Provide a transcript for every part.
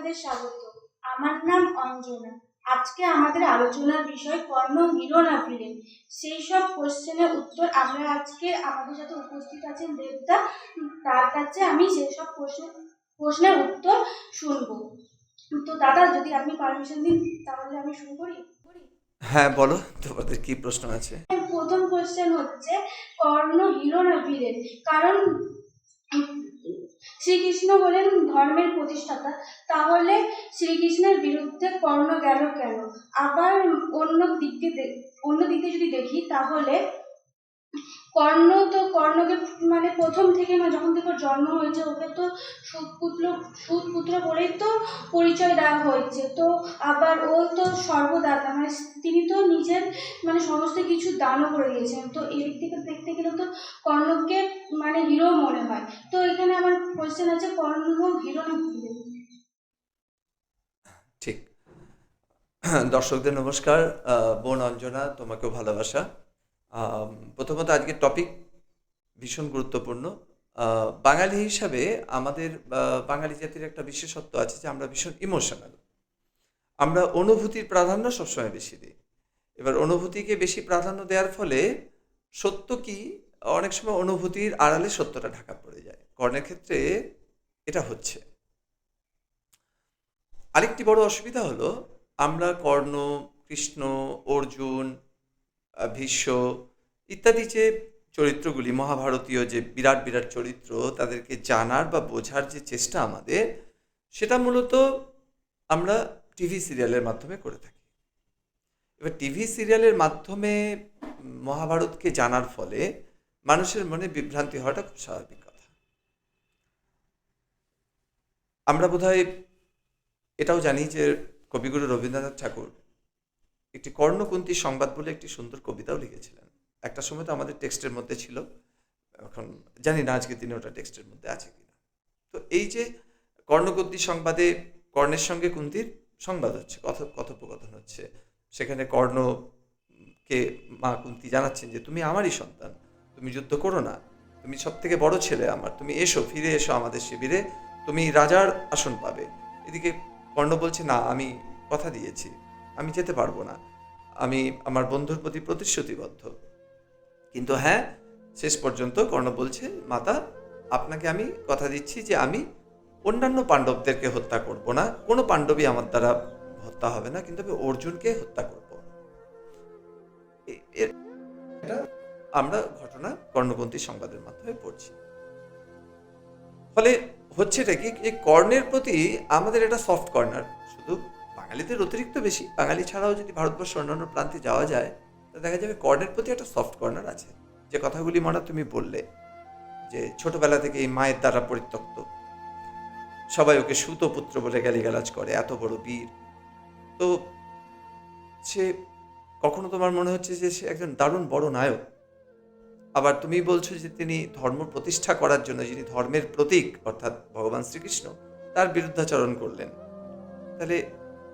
আপনাদের স্বাগত। আমার নাম অঞ্জনা। আজকে আমাদের আলোচনার বিষয় কর্ণ হিরো না ভিলেন, সেই সব কোশ্চেনের উত্তর আমরা আজকে আমাদের সাথে উপস্থিত আছেন দেবদা, তার কাছে আমি সেই সব প্রশ্নের উত্তর শুনবো। তো দাদা, যদি আপনি পারমিশন দিন তাহলে আমি শুরু করি। হ্যাঁ, বলো তোমাদের কি প্রশ্ন আছে? প্রথম কোশ্চেন হচ্ছে, কর্ণ হিরো না ভিলেন? কারণ শ্রীকৃষ্ণ হলেন ধর্মের প্রতিষ্ঠাতা, তাহলে শ্রীকৃষ্ণের বিরুদ্ধে কর্ণ গেল কেন? আবার অন্য দিক দিয়ে যদি দেখি, তাহলে কর্ণকে মানে প্রথম থেকে, মানে যখন থেকে ওর জন্ম হয়েছে, ওকে তো সুতপুত্র বলেই তো পরিচয় দেওয়া হয়েছে। তো আবার ও তো সর্বদাতা, মানে তিনি তো নিজের মানে সমস্ত কিছু দানও করে দিয়েছেন। তো এই দিক থেকে দেখতে গেলে তো কর্ণকে মানে হিরো মনে হয়। তো এখানে আমার কোয়েশ্চেন আছে, কর্ণ হিরো না ভিলেন? ঠিক। দর্শকদের নমস্কার। বোন অঞ্জনা, তোমাকেও ভালোবাসা। প্রথমত আজকের টপিক ভীষণ গুরুত্বপূর্ণ। বাঙালি হিসাবে আমাদের বাঙালি জাতির একটা বিশেষত্ব আছে যে আমরা ভীষণ ইমোশনাল। আমরা অনুভূতির প্রাধান্য সবসময় বেশি দিই। এবার অনুভূতিকে বেশি প্রাধান্য দেওয়ার ফলে সত্য কি, অনেক সময় অনুভূতির আড়ালে সত্যটা ঢাকা পড়ে যায়। কর্ণের ক্ষেত্রে এটা হচ্ছে। আরেকটি বড় অসুবিধা হলো, আমরা কর্ণ, কৃষ্ণ, অর্জুন, ভীষ্ম ইত্যাদি যে চরিত্রগুলি, মহাভারতীয় যে বিরাট বিরাট চরিত্র, তাদেরকে জানার বা বোঝার যে চেষ্টা আমাদের, সেটা মূলত আমরা টিভি সিরিয়ালের মাধ্যমে করে থাকি। এবার টিভি সিরিয়ালের মাধ্যমে মহাভারতকে জানার ফলে মানুষের মনে বিভ্রান্তি হওয়াটা খুব স্বাভাবিক কথা। আমরা বোধহয় এটাও জানি যে কবিগুরু রবীন্দ্রনাথ ঠাকুর একটি কর্ণকুন্তী সংবাদ বলে একটি সুন্দর কবিতাও লিখেছিলেন। একটা সময় তো আমাদের টেক্সটের মধ্যে ছিল, এখন জানি না আজকে তিনি ওটা টেক্সটের মধ্যে আছে কিনা। তো এই যে কর্ণকুন্তী সংবাদে কর্ণের সঙ্গে কুন্তির সংবাদ হচ্ছে, কথোপকথন হচ্ছে। সেখানে কর্ণকে মা কুন্তী জানাচ্ছেন যে তুমি আমারই সন্তান, তুমি যুদ্ধ করো না, তুমি সব থেকে বড় ছেলে আমার, তুমি এসো, ফিরে এসো আমাদের শিবিরে, তুমি রাজার আসন পাবে। এদিকে কর্ণ বলছে না, আমি কথা দিয়েছি, আমি যেতে পারবো না, আমি আমার বন্ধুর প্রতি প্রতিশ্রুতিবদ্ধ। কিন্তু হ্যাঁ, শেষ পর্যন্ত কর্ণ বলছে, মাতা আপনাকে আমি কথা দিচ্ছি যে আমি অন্যান্য পাণ্ডবদেরকে হত্যা করব না, কোনো পাণ্ডবই আমার দ্বারা হত্যা হবে না, কিন্তু আমি অর্জুনকে হত্যা করব। এটা আমরা ঘটনা কর্ণকুন্তী সংবাদের মাধ্যমে পড়ছি। ফলে হচ্ছে এটা কি, এই কর্ণের প্রতি আমাদের এটা সফট কর্নার। শুধু বাঙালিদের অতিরিক্ত বেশি, বাঙালি ছাড়াও যদি ভারতবর্ষ অন্যান্য প্রান্তে যাওয়া যায়, তা দেখা যাবে কর্ণের প্রতি একটা সফট কর্নার আছে। যে কথাগুলি মনে তুমি বললে, যে ছোটবেলা থেকে এই মায়ের দ্বারা পরিত্যক্ত, সবাই ওকে সুতপুত্র বলে গালিগালাজ করে, এত বড় বীর। তো সে কখনো তোমার মনে হচ্ছে যে সে একজন দারুণ বড় নায়ক, আবার তুমি বলছো যে তিনি ধর্ম প্রতিষ্ঠা করার জন্য, যিনি ধর্মের প্রতীক অর্থাৎ ভগবান শ্রীকৃষ্ণ, তার বিরুদ্ধাচরণ করলেন। তাহলে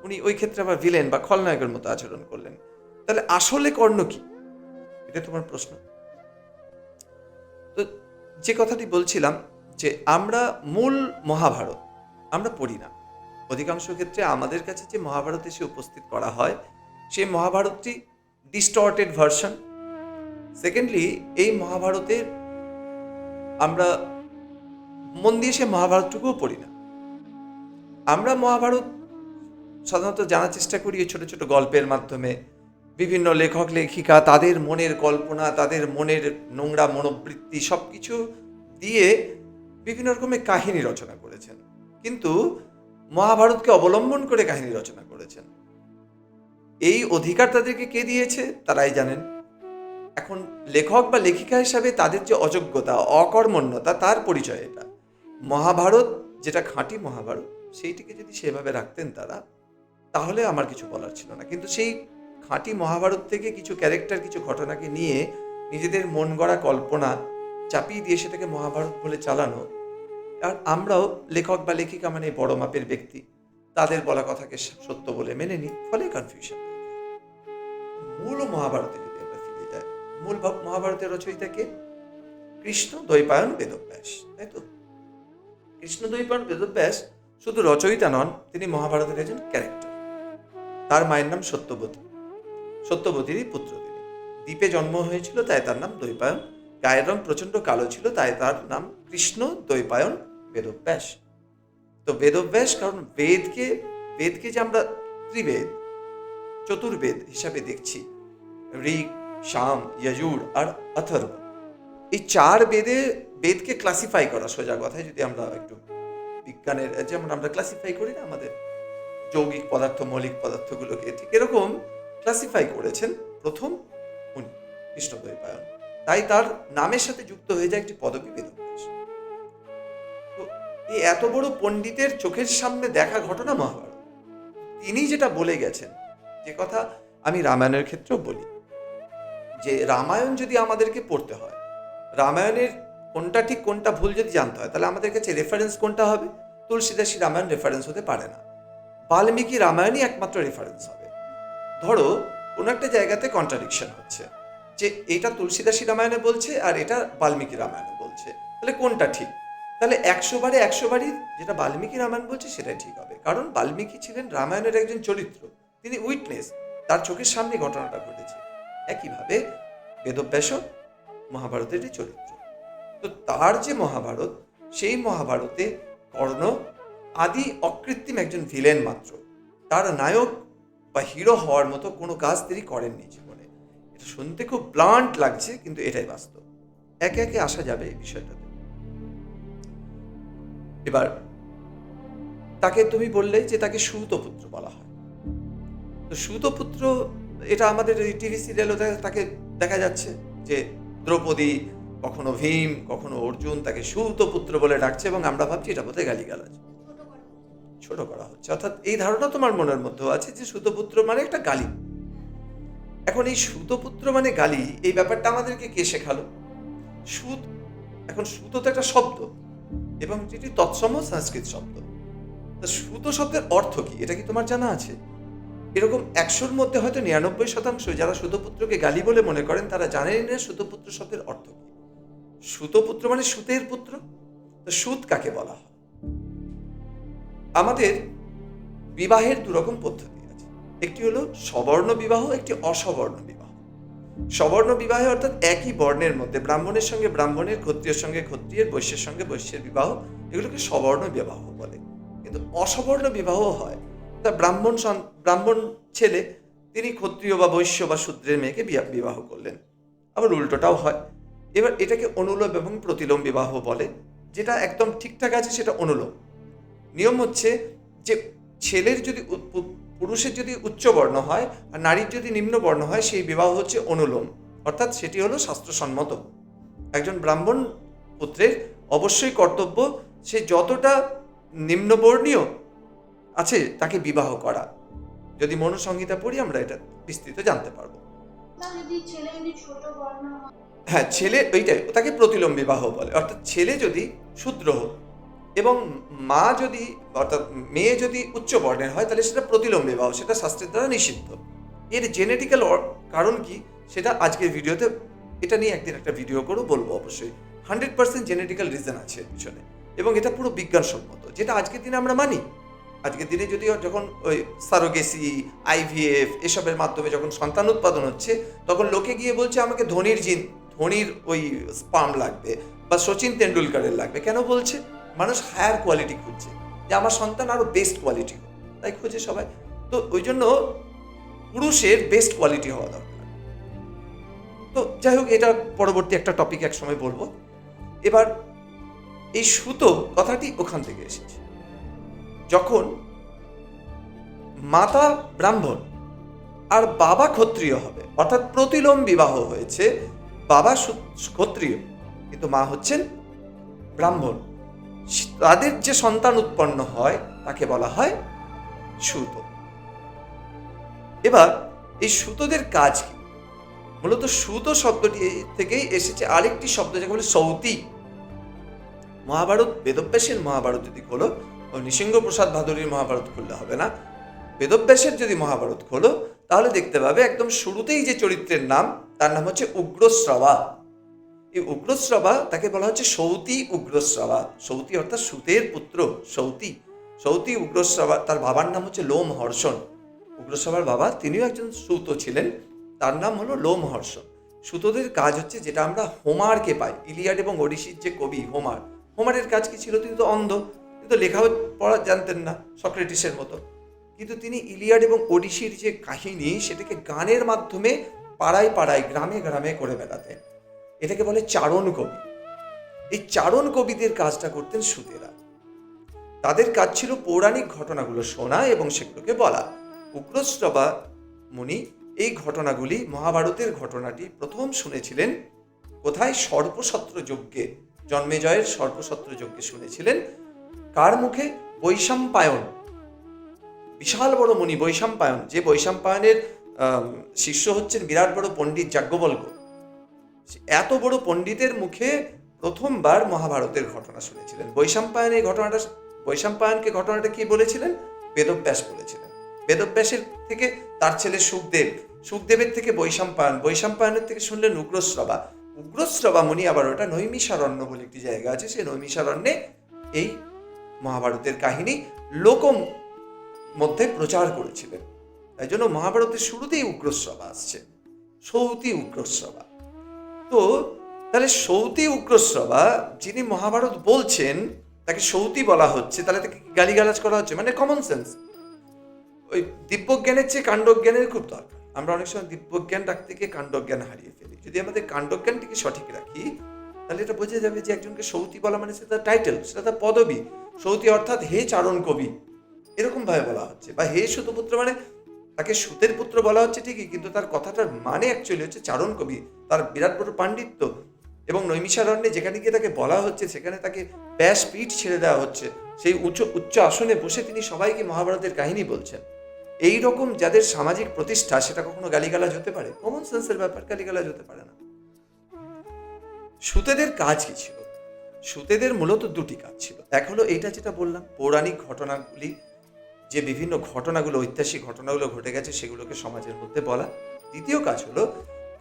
উনি ওই ক্ষেত্রে আবার ভিলেন বা খলনায়কের মতো আচরণ করলেন। তাহলে আসলে কর্ণ কি, এটা তোমার প্রশ্ন। তো যে কথাটি বলছিলাম, যে আমরা মূল মহাভারত আমরা পড়ি না। অধিকাংশ ক্ষেত্রে আমাদের কাছে যে মহাভারত এসে উপস্থিত করা হয়, সেই মহাভারতটি ডিস্টর্টেড ভার্সন। সেকেন্ডলি, এই মহাভারতের আমরা মন দিয়ে সে মহাভারতটুকুও পড়ি না। আমরা মহাভারত সাধারণত জানার চেষ্টা করি ছোট ছোট গল্পের মাধ্যমে। বিভিন্ন লেখক লেখিকা তাদের মনের কল্পনা, তাদের মনের নোংরা মনোবৃত্তি সব কিছু দিয়ে বিভিন্ন রকমের কাহিনী রচনা করেছেন, কিন্তু মহাভারতকে অবলম্বন করে কাহিনী রচনা করেছেন। এই অধিকার তাদেরকে কে দিয়েছে তারাই জানেন। এখন লেখক বা লেখিকা হিসাবে তাদের যে অযোগ্যতা, অকর্মণ্যতা, তার পরিচয় এটা। মহাভারত যেটা খাঁটি মহাভারত, সেইটিকে যদি সেভাবে রাখতেন তারা, তাহলে আমার কিছু বলার ছিল না। কিন্তু সেই খাঁটি মহাভারত থেকে কিছু ক্যারেক্টার, কিছু ঘটনাকে নিয়ে নিজেদের মন গড়া কল্পনা চাপিয়ে দিয়ে সেটাকে মহাভারত বলে চালানো, আর আমরাও লেখক বা লেখিকা মানে বড় মাপের ব্যক্তি, তাদের বলা কথাকে সত্য বলে মেনে নিই, ফলে কনফিউশন। মূল মহাভারতে যদি আমরা ফিরে যাই, মূল মহাভারতের রচয়িতা কে? কৃষ্ণ দ্বৈপায়ন বেদব্যাস, তাই তো? কৃষ্ণ দ্বৈপায়ন বেদব্যাস শুধু রচয়িতা নন, তিনি মহাভারতের একজন ক্যারেক্টার। তার মায়ের নাম সত্যবতী, সত্যবতীরই পুত্র তিনি। দ্বীপে জন্ম হয়েছিল, তাই তার নাম দ্বৈপায়ন। গায়ের রং প্রচণ্ড কালো ছিল, তাই তার নাম কৃষ্ণ দ্বৈপায়ন বেদব্যাস। তো বেদব্যাস, কারণ বেদকে যে আমরা ত্রিবেদ, চতুর্বেদ হিসাবে দেখছি, ঋক, সাম, যজুর আর অথর্ব, এই চার বেদকে ক্লাসিফাই করা, সোজা কথায় যদি আমরা একটু বিজ্ঞানের যেমন আমরা ক্লাসিফাই করি না আমাদের যৌগিক পদার্থ, মৌলিক পদার্থগুলোকে, ঠিক এরকম ক্লাসিফাই করেছেন প্রথম উনি, কৃষ্ণদ্বৈপায়ন। তাই তার নামের সাথে যুক্ত হয়ে যায় একটি পদবী বেদব্যাস। তো এই এত বড় পণ্ডিতের চোখের সামনে দেখা ঘটনা মহাভারত। তিনি যেটা বলে গেছেন, যে কথা আমি রামায়ণের ক্ষেত্রেও বলি, যে রামায়ণ যদি আমাদেরকে পড়তে হয়, রামায়ণের কোনটা ঠিক কোনটা ভুল যদি জানতে হয়, তাহলে আমাদের কাছে রেফারেন্স কোনটা হবে? তুলসীদাসী রামায়ণ রেফারেন্স হতে পারে না, বাল্মীকি রামায়ণই একমাত্র রেফারেন্স হবে। ধরো কোনো একটা জায়গাতে কন্ট্রাডিকশন হচ্ছে, যে এটা তুলসীদাসী রামায়ণে বলছে আর এটা বাল্মীকি রামায়ণে বলছে, তাহলে কোনটা ঠিক? তাহলে 100 বারই যেটা বাল্মীকি রামায়ণ বলছে সেটাই ঠিক হবে, কারণ বাল্মীকি ছিলেন রামায়ণের একজন চরিত্র, তিনি উইটনেস, তার চোখের সামনে ঘটনাটা ঘটেছে। একইভাবে বেদব্যাসও মহাভারতেরই চরিত্র। তো তার যে মহাভারত, সেই মহাভারতে কর্ণ আদি অকৃত্রিম একজন ভিলেন মাত্র, তার নায়ক বা হিরো হওয়ার মতো কোনো কাজ তিনি করেননি জীবনে। এটা শুনতে খুব ব্লান্ট লাগছে, কিন্তু এটাই বাস্তব। একে একে আসা যাবে এই বিষয়টাতে। এবার তাকে তুমি বললে যে তাকে সুতপুত্র বলা হয়। তো সুতপুত্র, এটা আমাদের টিভি সিরিয়ালও তাকে দেখা যাচ্ছে, যে দ্রৌপদী, কখনো ভীম, কখনো অর্জুন তাকে সুতপুত্র বলে ডাকছে, এবং আমরা ভাবছি এটা বোধহয় গালিগালাজ, ছোট করা হচ্ছে। অর্থাৎ এই ধারণা তোমার মনের মধ্যেও আছে যে সুতপুত্র মানে একটা গালি। এখন এই সুতপুত্র মানে গালি, এই ব্যাপারটা আমাদেরকে কে শেখালো? সুত, এখন সুত তো একটা শব্দ, এবং যেটি তৎসম সংস্কৃত শব্দ। তা সুত শব্দের অর্থ কি, এটা কি তোমার জানা আছে? এরকম 100-র মধ্যে হয়তো 99% যারা সুতপুত্রকে গালি বলে মনে করেন, তারা জানেনই না সুতপুত্র শব্দের অর্থ কি। সুতপুত্র মানে সুতের পুত্র। তো সুত কাকে বলা হয়? আমাদের বিবাহের দুরকম পদ্ধতি আছে, একটি হলো সবর্ণ বিবাহ, একটি অসবর্ণ বিবাহ। সবর্ণ বিবাহে অর্থাৎ একই বর্ণের মধ্যে ব্রাহ্মণের সঙ্গে ব্রাহ্মণের, ক্ষত্রিয়ের সঙ্গে ক্ষত্রিয়ের, বৈশ্যের সঙ্গে বৈশ্যের বিবাহ, এগুলোকে সবর্ণ বিবাহ বলে। কিন্তু অসবর্ণ বিবাহ হয়, তা ব্রাহ্মণ ছেলে তিনি ক্ষত্রিয় বা বৈশ্য বা শূদ্রের মেয়েকে বিবাহ করলেন, আবার উল্টোটাও হয়। এবার এটাকে অনুলোম এবং প্রতিলোম বিবাহ বলে। যেটা একদম ঠিকঠাক আছে সেটা অনুলোম। নিয়ম হচ্ছে যে ছেলের যদি পুরুষের যদি উচ্চ বর্ণ হয় আর নারীর যদি নিম্ন বর্ণ হয়, সেই বিবাহ হচ্ছে অনুলোম, অর্থাৎ সেটি হলো শাস্ত্রসম্মত। একজন ব্রাহ্মণ পুত্রের অবশ্যই কর্তব্য সে যতটা নিম্নবর্ণীয় আছে তাকে বিবাহ করা। যদি মনুসংহিতা পড়ি আমরা এটা বিস্তৃত জানতে পারবো। হ্যাঁ, ছেলে ওইটাই, তাকে প্রতিলোম বিবাহ বলে। অর্থাৎ ছেলে যদি শূদ্র এবং মা যদি, অর্থাৎ মেয়ে যদি উচ্চ বর্ণের হয়, তাহলে সেটা প্রতিলোম বিবাহ, সেটা শাস্ত্রের দ্বারা নিষিদ্ধ। এর জেনেটিক্যাল কারণ কি সেটা আজকের ভিডিওতে, এটা নিয়ে একদিন একটা ভিডিও করে বলবো অবশ্যই। 100% জেনেটিক্যাল রিজন আছে এর পিছনে, এবং এটা পুরো বিজ্ঞানসম্মত, যেটা আজকের দিনে আমরা মানি। আজকের দিনে যদি যখন ওই সারোগেসি, IVF এসবের মাধ্যমে যখন সন্তান উৎপাদন হচ্ছে, তখন লোকে গিয়ে বলছে আমাকে ধোনির ওই স্পার্ম লাগবে বা সচিন তেন্ডুলকারের লাগবে। কেন বলছে? মানুষ হায়ার কোয়ালিটি খুঁজছে, যে আমার সন্তান আরো বেস্ট কোয়ালিটি, তাই খুঁজে সবাই। তো ওই জন্য পুরুষের বেস্ট কোয়ালিটি হওয়া দরকার। তো যাই হোক, এটা পরবর্তী একটা টপিক এক সময় বলবো। এবার এই সুতো কথাটি ওখান থেকে এসেছে। যখন মাতা ব্রাহ্মণ আর বাবা ক্ষত্রিয় হবে, অর্থাৎ প্রতিলোম বিবাহ হয়েছে, বাবা ক্ষত্রিয় কিন্তু মা হচ্ছেন ব্রাহ্মণ, তাদের যে সন্তান উৎপন্ন হয় তাকে বলা হয় সুত। এবার এই সুতোদের কাজ কি? মূলত সুত শব্দটি থেকেই এসেছে আরেকটি শব্দ, যাকে বলে সৌতি। মহাভারত, বেদব্যাসের মহাভারত যদি খোলো, নৃসিংহপ্রসাদ ভাদুরীর মহাভারত খুললে হবে না, বেদব্যাসের যদি মহাভারত খোলো, তাহলে দেখতে পাবে একদম শুরুতেই যে চরিত্রের নাম, তার নাম হচ্ছে উগ্রশ্রবা। এই উগ্রশ্রবা, তাকে বলা হচ্ছে সৌতি উগ্রশ্রবা। সৌতি অর্থাৎ সুতের পুত্র, সৌতি। সৌতি উগ্রশ্রবা, তার বাবার নাম হচ্ছে লোমহর্ষণ। উগ্রশ্রবার বাবা তিনিও একজন সুত ছিলেন, তার নাম হলো লোমহর্ষণ। সুতোদের কাজ হচ্ছে যেটা আমরা হোমারকে পাই, ইলিয়াড এবং ওডিসির যে কবি হোমার, হোমারের কাজ কি ছিল? তিনি তো অন্ধ, কিন্তু লেখাও পড়া জানতেন না সক্রেটিসের মতো, কিন্তু তিনি ইলিয়াড এবং ওডিসির যে কাহিনী সেটাকে গানের মাধ্যমে পাড়ায় পাড়ায় গ্রামে গ্রামে করে বেড়াতেন। এটাকে বলে চারণ কবি। এই চারণ কবিদের কাজটা করতেন সুতেরা। তাদের কাজ ছিল পৌরাণিক ঘটনাগুলো শোনা এবং সেগুলোকে বলা। উগ্রশ্রবা মুনি এই ঘটনাগুলি, মহাভারতের ঘটনাটি প্রথম শুনেছিলেন কোথায়? সর্পসত্র যজ্ঞে, জন্মেজয়ের সর্পসত্র যজ্ঞে শুনেছিলেন। কার মুখে? বৈশাম্পায়ন, বিশাল বড় মুনি বৈশাম্পায়ন, যে বৈশাম্পায়নের শিষ্য হচ্ছেন বিরাট বড় পণ্ডিত যাজ্ঞবল্ক্য। এত বড় পণ্ডিতের মুখে প্রথমবার মহাভারতের ঘটনা শুনেছিলেন। বৈশাম্পায়নকে ঘটনাটা কি বলেছিলেন? বেদব্যাস বলেছিলেন। বেদব্যাসের থেকে তার ছেলে সুখদেব, সুখদেবের থেকে বৈশাম্পায়ন, বৈশাম্পায়নের থেকে শুনলেন উগ্রশ্রবা। উগ্রশ্রবা মুনি আবার ওটা নৈমিষারণ্য বলে একটি জায়গা আছে, সেই নৈমিষারণ্যে এই মহাভারতের কাহিনী লোক মধ্যে প্রচার করেছিলেন। তাই জন্য মহাভারতের শুরুতেই উগ্রশ্রবা আসছে, সৌতি উগ্রশ্রবা। তো তাহলে সৌতি উগ্রশ্রবা যিনি মহাভারত বলছেন, তাকে সৌতি বলা হচ্ছে, তাহলে তাকে গালিগালাজ করা হচ্ছে, মানে কমন সেন্স। ওই দিব্যজ্ঞানের চেয়ে কাণ্ডজ্ঞানের খুব দরকার। আমরা অনেক সময় দিব্যজ্ঞান রাখতে গিয়ে কাণ্ডজ্ঞান হারিয়ে ফেলি। যদি আমাদের কাণ্ডজ্ঞানটিকে সঠিক রাখি, তাহলে এটা বোঝা যাবে যে একজনকে সৌতি বলা মানে সেটা তার টাইটেল, সেটা তার পদবী। সৌতি অর্থাৎ হে চারণ কবি, এরকম ভাবে বলা হচ্ছে। বা হে সুতপুত্র মানে তাকে সুতের পুত্র বলা হচ্ছে ঠিকই, কিন্তু তার কথাটার মানে অ্যাকচুয়ালি হচ্ছে চারণ কবি, তার বিরাট বড় পাণ্ডিত্য। এবং নৈমিষারণ্যে যেখানে গিয়ে তাকে বলা হচ্ছে, সেখানে তাকে ব্যাসপীঠ ছেড়ে দেওয়া হচ্ছে, সেই উচ্চ আসনে বসে তিনি সবাইকে মহাভারতের কাহিনী বলছেন। এই রকম যাদের সামাজিক প্রতিষ্ঠা, সেটা কখনো গালিগালাজ হতে পারে? কমন সেন্সের ব্যাপার, গালিগালাজ হতে পারে না। সুতেদের কাজ কি ছিল? সুতেদের মূলত দুটি কাজ ছিল। এক হলো এইটা যেটা বললাম, পৌরাণিক ঘটনাগুলি, যে বিভিন্ন ঘটনাগুলো, ঐতিহাসিক ঘটনাগুলো ঘটে গেছে, সেগুলোকে সমাজের মধ্যে বলা। দ্বিতীয় কাজ হলো,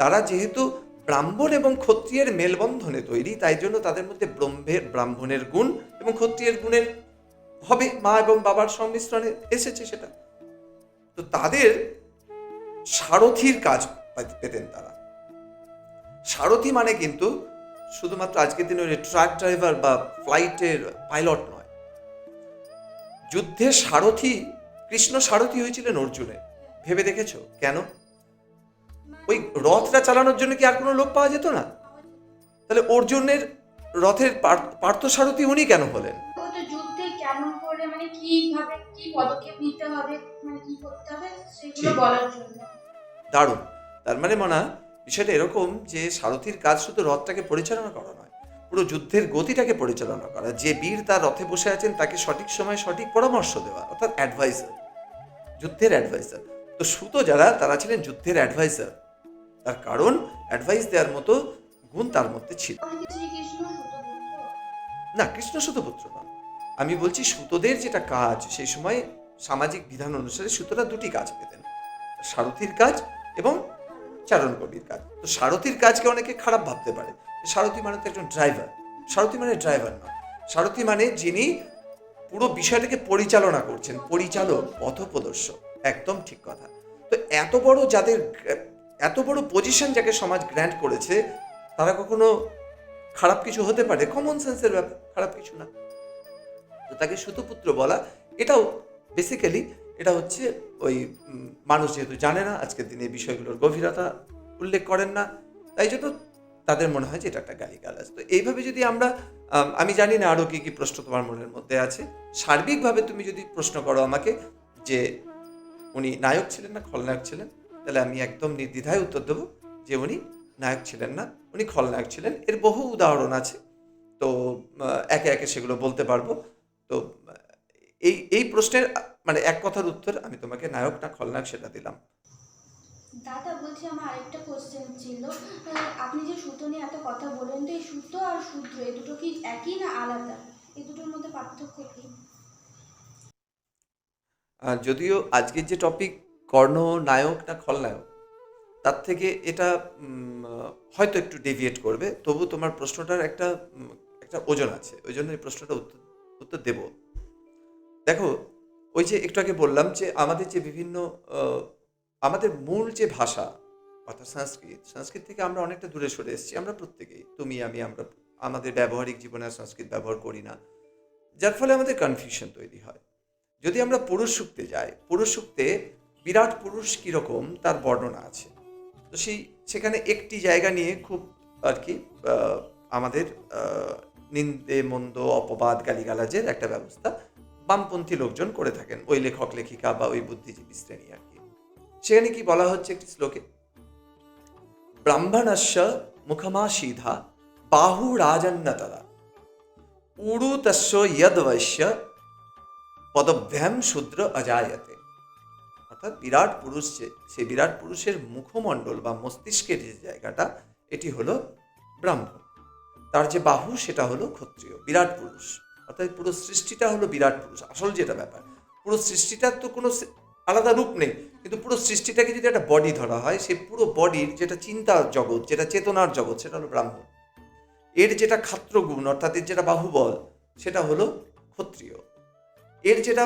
তারা যেহেতু ব্রাহ্মণ এবং ক্ষত্রিয়ের মেলবন্ধনে তৈরি, তাই জন্য তাদের মধ্যে ব্রাহ্মণের গুণ এবং ক্ষত্রিয়ের গুণের হবে, মা এবং বাবার সংমিশ্রণে এসেছে সেটা। তো তাদের সারথির কাজ পেতেন তারা। সারথি মানে কিন্তু শুধুমাত্র আজকের দিনে ওই ট্রাক ড্রাইভার বা ফ্লাইটের পাইলট নয়। যুদ্ধে সারথি, কৃষ্ণ সারথি হয়েছিলেন অর্জুনের। ভেবে দেখেছো কেন? ওই রথটা চালানোর জন্য কি আর কোনো লোক পাওয়া যেত না? তাহলে অর্জুনের রথের পার্থসারথি উনি কেন হলেন? ও তো যুদ্ধে কেমন করে, মানে কিভাবে কি পদক্ষেপ নিতে হবে, মানে কি করতে হবে সেগুলো বলার জন্য। দারুণ। তার মানে মনে হয় বিষয়টা এরকম যে সারথির কাজ শুধু রথটাকে পরিচালনা করা নয়, পুরো যুদ্ধের গতিটাকে পরিচালনা করা। যে বীর তার রথে বসে আছেন তাকে সঠিক সময়ে সঠিক পরামর্শ দেওয়া, অর্থাৎ অ্যাডভাইজার, যুদ্ধের অ্যাডভাইজার। তো সুতো যারা, তারা ছিলেন যুদ্ধের অ্যাডভাইজার। তার কারণ অ্যাডভাইস দেওয়ার মতো গুণ তার মধ্যে ছিল। শ্রীকৃষ্ণ সুতপুত্র? না, কৃষ্ণ সুতপুত্র নন। আমি বলছি সুতোদের যেটা কাজ, সেই সময় সামাজিক বিধান অনুসারে সুতোরা দুটি কাজ পেতেন, সারথির কাজ এবং চারণ কবির কাজ। তো সারথির কাজকে অনেকে খারাপ ভাবতে পারে, সারথি মানে তো একজন ড্রাইভার। সারথি মানে ড্রাইভার নয়, সারথি মানে যিনি পুরো বিষয়টাকে পরিচালনা করছেন, পরিচালক, পথপ্রদর্শক। একদম ঠিক কথা। তো এত বড় পজিশন যাকে সমাজ গ্র্যান্ট করেছে, তারা কখনো খারাপ কিছু হতে পারে? কমন সেন্সের ব্যাপার, খারাপ কিছু না। তো তাকে সুতপুত্র বলা, এটাও বেসিক্যালি এটা হচ্ছে ওই মানুষ যেহেতু জানে না, আজকের দিনে বিষয়গুলোর গভীরতা উল্লেখ করেন না, তাই জন্য তাদের মনে হয় যে এটা একটা গালিগালাজ। তো এইভাবে যদি আমরা, আমি জানি না আরও কি প্রশ্ন তোমার মনের মধ্যে আছে। সার্বিকভাবে তুমি যদি প্রশ্ন করো আমাকে যে উনি নায়ক ছিলেন না খলনায়ক ছিলেন, তাহলে আমি একদম নির্দ্বিধায় উত্তর দেবো যে উনি নায়ক ছিলেন না, উনি খলনায়ক ছিলেন। এর বহু উদাহরণ আছে, তো একে একে সেগুলো বলতে পারবো। তো এই প্রশ্নের মানে এক কথার উত্তর আমি তোমাকে নায়ক না খলনায়ক সেটা দিলাম। দাদা বলছি, আমার আরেকটা কোশ্চেন ছিল। আপনি যে সুতো নিয়ে এত কথা বলেন, তো এই সুতো আর শূদ্র এই দুটো কি একই না আলাদা? এই দুটোর মধ্যে পার্থক্য কি? যদিও আজকের যে টপিক কর্ণ নায়ক না খলনায়ক, তার থেকে এটা হয়তো একটু ডেভিয়েট করবে, তবু তোমার প্রশ্নটার একটা ওজন আছে, ওই জন্য এই প্রশ্নটা উত্তর দেব। দেখো, ওই যে একটু আগে বললাম যে আমাদের যে বিভিন্ন আমাদের মূল যে ভাষা অর্থাৎ সংস্কৃত থেকে আমরা অনেকটা দূরে সরে এসেছি। আমরা প্রত্যেকেই, তুমি আমি, আমরা আমাদের ব্যবহারিক জীবনে আর সংস্কৃত ব্যবহার করি না, যার ফলে আমাদের কনফিউশন তৈরি হয়। যদি আমরা পুরুষ সূক্তে যাই, পুরুষ সূক্তে বিরাট পুরুষ কীরকম তার বর্ণনা আছে। তো সেখানে একটি জায়গা নিয়ে খুব আর কি আমাদের নিন্দে মন্দ অপবাদ গালিগালাজের একটা ব্যবস্থা বামপন্থী লোকজন করে থাকেন, ওই লেখক লেখিকা বা ওই বুদ্ধিজীবী শ্রেণী আর কি। সেখানে কি বলা হচ্ছে একটি শ্লোকে, ব্রাহ্মণস্য মুখমাসীধা বাহু রাজন্নতরা উড়ু তস্য ইয়দ্বৈশ্য পদভ্যাম শূদ্র অজায়তে। অর্থাৎ বিরাট পুরুষ সেই বিরাট পুরুষের মুখমণ্ডল বা মস্তিষ্কের যে জায়গাটা, এটি হলো ব্রাহ্মণ, তার যে বাহু সেটা হলো ক্ষত্রিয়। বিরাট পুরুষ অর্থাৎ পুরো সৃষ্টিটা হলো বিরাট পুরুষ। আসল যেটা ব্যাপার, পুরো সৃষ্টিটার তো কোনো আলাদা রূপ নেই, কিন্তু পুরো সৃষ্টিটাকে যদি একটা বডি ধরা হয়, সেই পুরো বডির যেটা চিন্তার জগৎ, যেটা চেতনার জগৎ, সেটা হলো ব্রাহ্মণ। এর যেটা ক্ষাত্রগুণ অর্থাৎ এর যেটা বাহুবল, সেটা হলো ক্ষত্রিয়। এর যেটা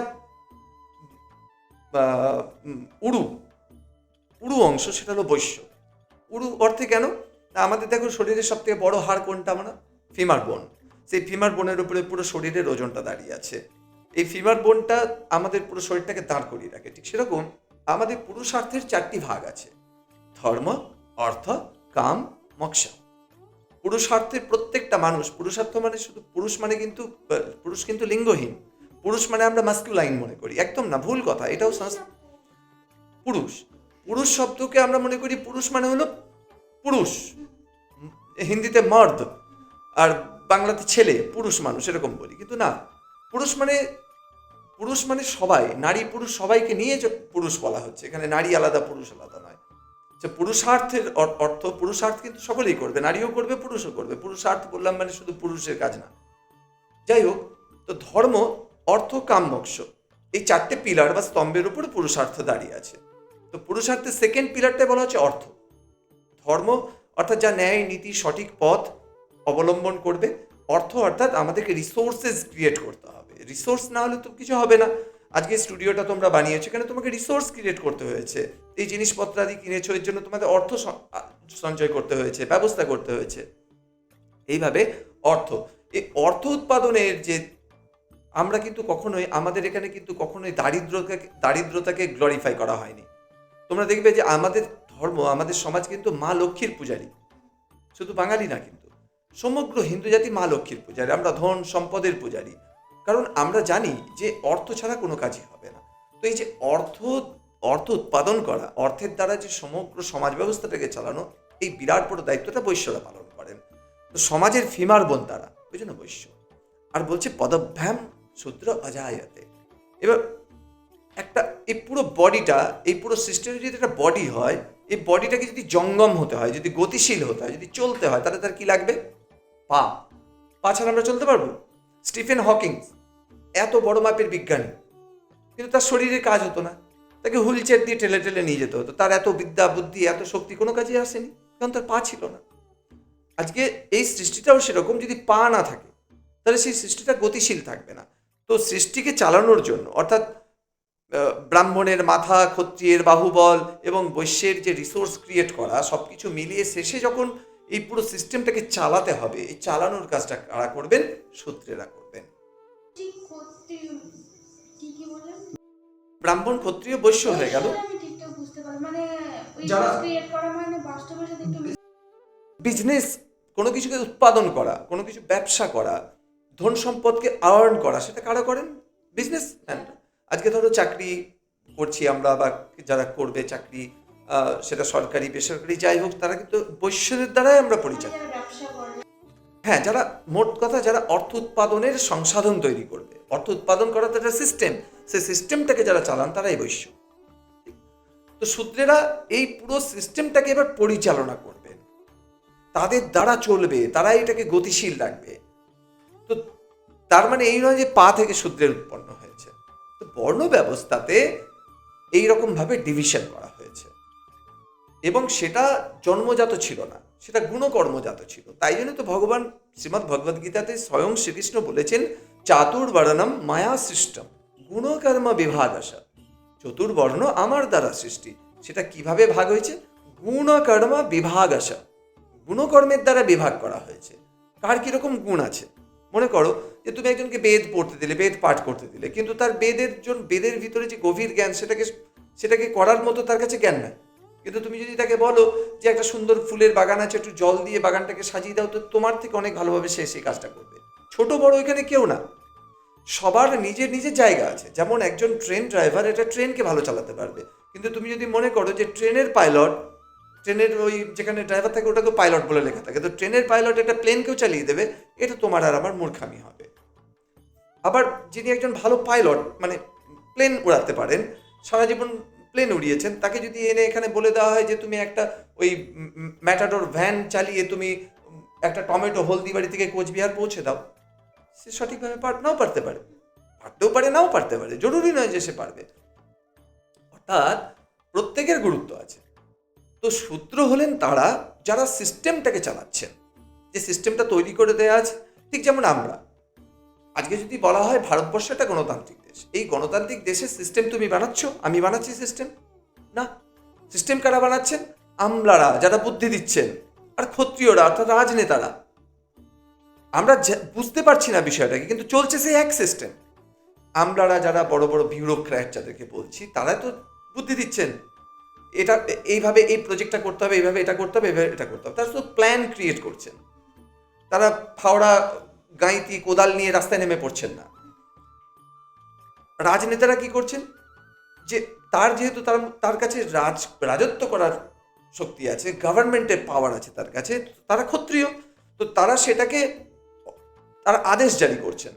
উড়ু উড়ু অংশ, সেটা হলো বৈশ্য। উড়ু অর্থে কেন না, আমাদের দেখো শরীরের সব থেকে বড় হাড় কোনটা, আমরা ফিমার বোন। সেই ফিমার বোনের উপরে পুরো শরীরের ওজনটা দাঁড়িয়ে আছে। এই ফিমার বোনটা আমাদের পুরো শরীরটাকে দাঁড় করিয়ে রাখে। ঠিক সেরকম আমাদের পুরুষার্থের 4টি ভাগ আছে, ধর্ম, অর্থ, কাম, মোক্ষ। পুরুষার্থের প্রত্যেকটা মানুষ, পুরুষার্থ মানে শুধু পুরুষ মানে কিন্তু পুরুষ কিন্তু লিঙ্গহীন। পুরুষ মানে আমরা মাস্কুলাইন মনে করি, একদম না, ভুল কথা। এটাও পুরুষ পুরুষ শব্দকে আমরা মনে করি পুরুষ মানে হলো পুরুষ, হিন্দিতে মর্দ আর বাংলাতে ছেলে, পুরুষ মানুষ এরকম বলি, কিন্তু না, পুরুষ মানে সবাই, নারী পুরুষ সবাইকে নিয়ে পুরুষ বলা হচ্ছে। এখানে নারী আলাদা পুরুষ আলাদা নয়। যে পুরুষার্থের অর্থ, পুরুষার্থ কিন্তু সকলেই করবে, নারীও করবে পুরুষও করবে। পুরুষার্থ বললাম মানে শুধু পুরুষের কাজ না। যাই হোক, তো ধর্ম, অর্থ, কাম, মোক্ষ, এই 4টে পিলার বা স্তম্ভের উপর পুরুষার্থ দাঁড়িয়ে আছে। তো পুরুষার্থের সেকেন্ড পিলারটা বলা হচ্ছে অর্থ। ধর্ম অর্থাৎ যা ন্যায় নীতি সঠিক পথ অবলম্বন করবে। অর্থ অর্থাৎ আমাদেরকে রিসোর্সেস ক্রিয়েট করতে হবে। রিসোর্স না হলে তো কিছু হবে না। আজকে স্টুডিওটা তোমরা বানিয়েছো, এখানে তোমাকে রিসোর্স ক্রিয়েট করতে হয়েছে। এই জিনিসপত্র আদি কিনেছো, এর জন্য তোমাদের অর্থ সঞ্চয় করতে হয়েছে, ব্যবস্থা করতে হয়েছে। এইভাবে অর্থ, এই অর্থ উৎপাদনের যে আমরা কিন্তু কখনোই, আমাদের এখানে কিন্তু কখনোই দারিদ্রতাকে গ্লোরিফাই করা হয়নি। তোমরা দেখবে যে আমাদের ধর্ম, আমাদের সমাজ কিন্তু মা লক্ষ্মীর পূজারী। শুধু বাঙালি না, কিন্তু সমগ্র হিন্দু জাতি মা লক্ষ্মীর পূজারী। আমরা ধন সম্পদের পূজারী, কারণ আমরা জানি যে অর্থ ছাড়া কোনো কাজই হবে না। তো এই যে অর্থ উৎপাদন করা, অর্থের দ্বারা যে সমগ্র সমাজ ব্যবস্থাটাকে চালানো, এই বিরাট বড় দায়িত্বটা বৈশ্যরা পালন করেন। তো সমাজের ফিমার বোন তারা, ওই জন্য বৈশ্য। আর বলছে পদভ্যাম শূদ্র অজায়তে। এবার একটা এই পুরো বডিটা, এই পুরো সিস্টেমে যদি একটা বডি হয়, এই বডিটাকে যদি জঙ্গম হতে হয়, যদি গতিশীল হতে হয়, যদি চলতে হয়, তাহলে তার কি লাগবে? পা ছাড়া আমরা চলতে পারবো? স্টিফেন হকিং এত বড় মাপের বিজ্ঞানী, কিন্তু তার শরীরে কাজ হতো না, তাকে হুইল চেয়ার দিয়ে ঠেলে ঠেলে নিয়ে যেতে হতো। তার এত বিদ্যা বুদ্ধি এত শক্তি কোনো কাজে আসেনি, কারণ তার পা ছিল না। আজকে এই সৃষ্টিটাও সেরকম, যদি পা না থাকে তাহলে সেই সৃষ্টিটা গতিশীল থাকবে না। তো সৃষ্টিকে চালানোর জন্য অর্থাৎ ব্রাহ্মণের মাথা, ক্ষত্রিয়ের বাহুবল এবং বৈশ্যের যে রিসোর্স ক্রিয়েট করা, সব কিছু মিলিয়ে শেষে যখন এই পুরো সিস্টেমটাকে চালাতে হবে, এই চালানোর কাজটা কারা করবেন? শূদ্রেরা করবেন। ব্রাহ্মণ, ক্ষত্রিয়, বৈশ্য হয়ে গেল। বিজনেস, কোনো কিছুকে উৎপাদন করা, কোনো কিছু ব্যবসা করা, ধন সম্পদকে আর্ন করা, সেটা কারা করেন? বিজনেসম্যানরা। আজকে ধরো চাকরি করছি আমরা, বা যারা করবে চাকরি, সেটা সরকারি বেসরকারি যাই হোক, তারা কিন্তু বৈশ্যদের দ্বারাই আমরা পরিচয়। হ্যাঁ, যারা মোট কথা যারা অর্থ উৎপাদনের সংসাধন তৈরি করবে, অর্থ উৎপাদন করার একটা সিস্টেম, সেই সিস্টেমটাকে যারা চালান তারাই বৈশ্য। তো শূদ্রেরা এই পুরো সিস্টেমটাকে এবার পরিচালনা করবেন, তাদের দ্বারা চলবে, তারা এটাকে গতিশীল রাখবে। তো তার মানে এই নয় যে পা থেকে শূদ্রের উৎপন্ন হয়েছে। তো বর্ণ ব্যবস্থাতে এইরকমভাবে ডিভিশন করা হয়েছে, এবং সেটা জন্মজাত ছিল না, সেটা গুণকর্মজাত ছিল। তাই জন্য তো ভগবান শ্রীমদ্ ভগবদ্গীতাতে স্বয়ং শ্রীকৃষ্ণ বলেছেন চাতুর্বর্ণম মায়া সৃষ্টম গুণকর্ম বিভাগ আসা, চতুর্বর্ণ আমার দ্বারা সৃষ্টি। সেটা কিভাবে ভাগ হয়েছে? গুণকর্ম বিভাগ আসা, গুণকর্মের দ্বারা বিভাগ করা হয়েছে। কার কিরকম গুণ আছে? মনে করো যে তুমি একজনকে বেদ পড়তে দিলে, বেদ পাঠ করতে দিলে, কিন্তু তার বেদের ভিতরে যে গভীর জ্ঞান সেটাকে করার মতো তার কাছে জ্ঞান নাই। কিন্তু তুমি যদি তাকে বলো যে একটা সুন্দর ফুলের বাগান আছে, একটু জল দিয়ে বাগানটাকে সাজিয়ে দাও, তো তোমার থেকে অনেক ভালোভাবে সে সেই কাজটা করবে। ছোট বড় এখানে কেউ না, সবার নিজের নিজের জায়গা আছে। যেমন একজন ট্রেন ড্রাইভার এটা ট্রেনকে ভালো চালাতে পারবে, কিন্তু তুমি যদি মনে করো যে ট্রেনের পাইলট, ট্রেনের ওই যেখানে ড্রাইভার থাকে ওটাকে পাইলট বলে লেখা থাকে, তো ট্রেনের পাইলট একটা প্লেনকেও চালিয়ে দেবে, এটা তোমার আর আমার মূর্খামি হবে। আবার যিনি একজন ভালো পাইলট, মানে প্লেন উড়াতে পারেন, সারা জীবন প্লেন উড়িয়েছেন, তাকে যদি এনে এখানে বলে দেওয়া হয় যে তুমি একটা ওই ম্যাটাডোর ভ্যান চালিয়ে তুমি একটা টমেটো হলদিবাড়ি থেকে কোচবিহার পৌঁছে দাও, সে সঠিকভাবে নাও পারতে পারে, পারতেও পারে নাও পারতে পারে, জরুরি নয় যে সে পারবে। অর্থাৎ প্রত্যেকের গুরুত্ব আছে। তো শূদ্র হলেন তারা যারা সিস্টেমটাকে চালাচ্ছেন, যে সিস্টেমটা তৈরি করে দেওয়া আছে। ঠিক যেমন আমরা আজকে যদি বলা হয় ভারতবর্ষ একটা গণতান্ত্রিক দেশ, এই গণতান্ত্রিক দেশের সিস্টেম তুমি বানাচ্ছ, আমি বানাচ্ছি সিস্টেম? না, সিস্টেম কারা বানাচ্ছেন? আমলারা, যারা বুদ্ধি দিচ্ছেন, আর ক্ষত্রিয়রা অর্থাৎ রাজনেতারা। আমরা বুঝতে পারছি না বিষয়টাকে, কিন্তু চলছে সেই এক সিস্টেম। আমলারা, যারা বড় বড় বিউরোক্র্যাট যাদেরকে বলছি, তারা তো বুদ্ধি দিচ্ছেন, এটা এইভাবে এই প্রজেক্টটা করতে হবে, এইভাবে এটা করতে হবে, এইভাবে এটা করতে হবে। তারা শুধু প্ল্যান ক্রিয়েট করছেন, তারা ফাওড়া গাঁইতি কোদাল নিয়ে রাস্তায় নেমে পড়ছেন না। রাজনেতারা কি করছেন? যে যেহেতু তার কাছে রাজত্ব করার শক্তি আছে, গভর্নমেন্টের পাওয়ার আছে তার কাছে, তারা ক্ষত্রিয়, তো তারা সেটাকে তারা আদেশ জারি করছেন।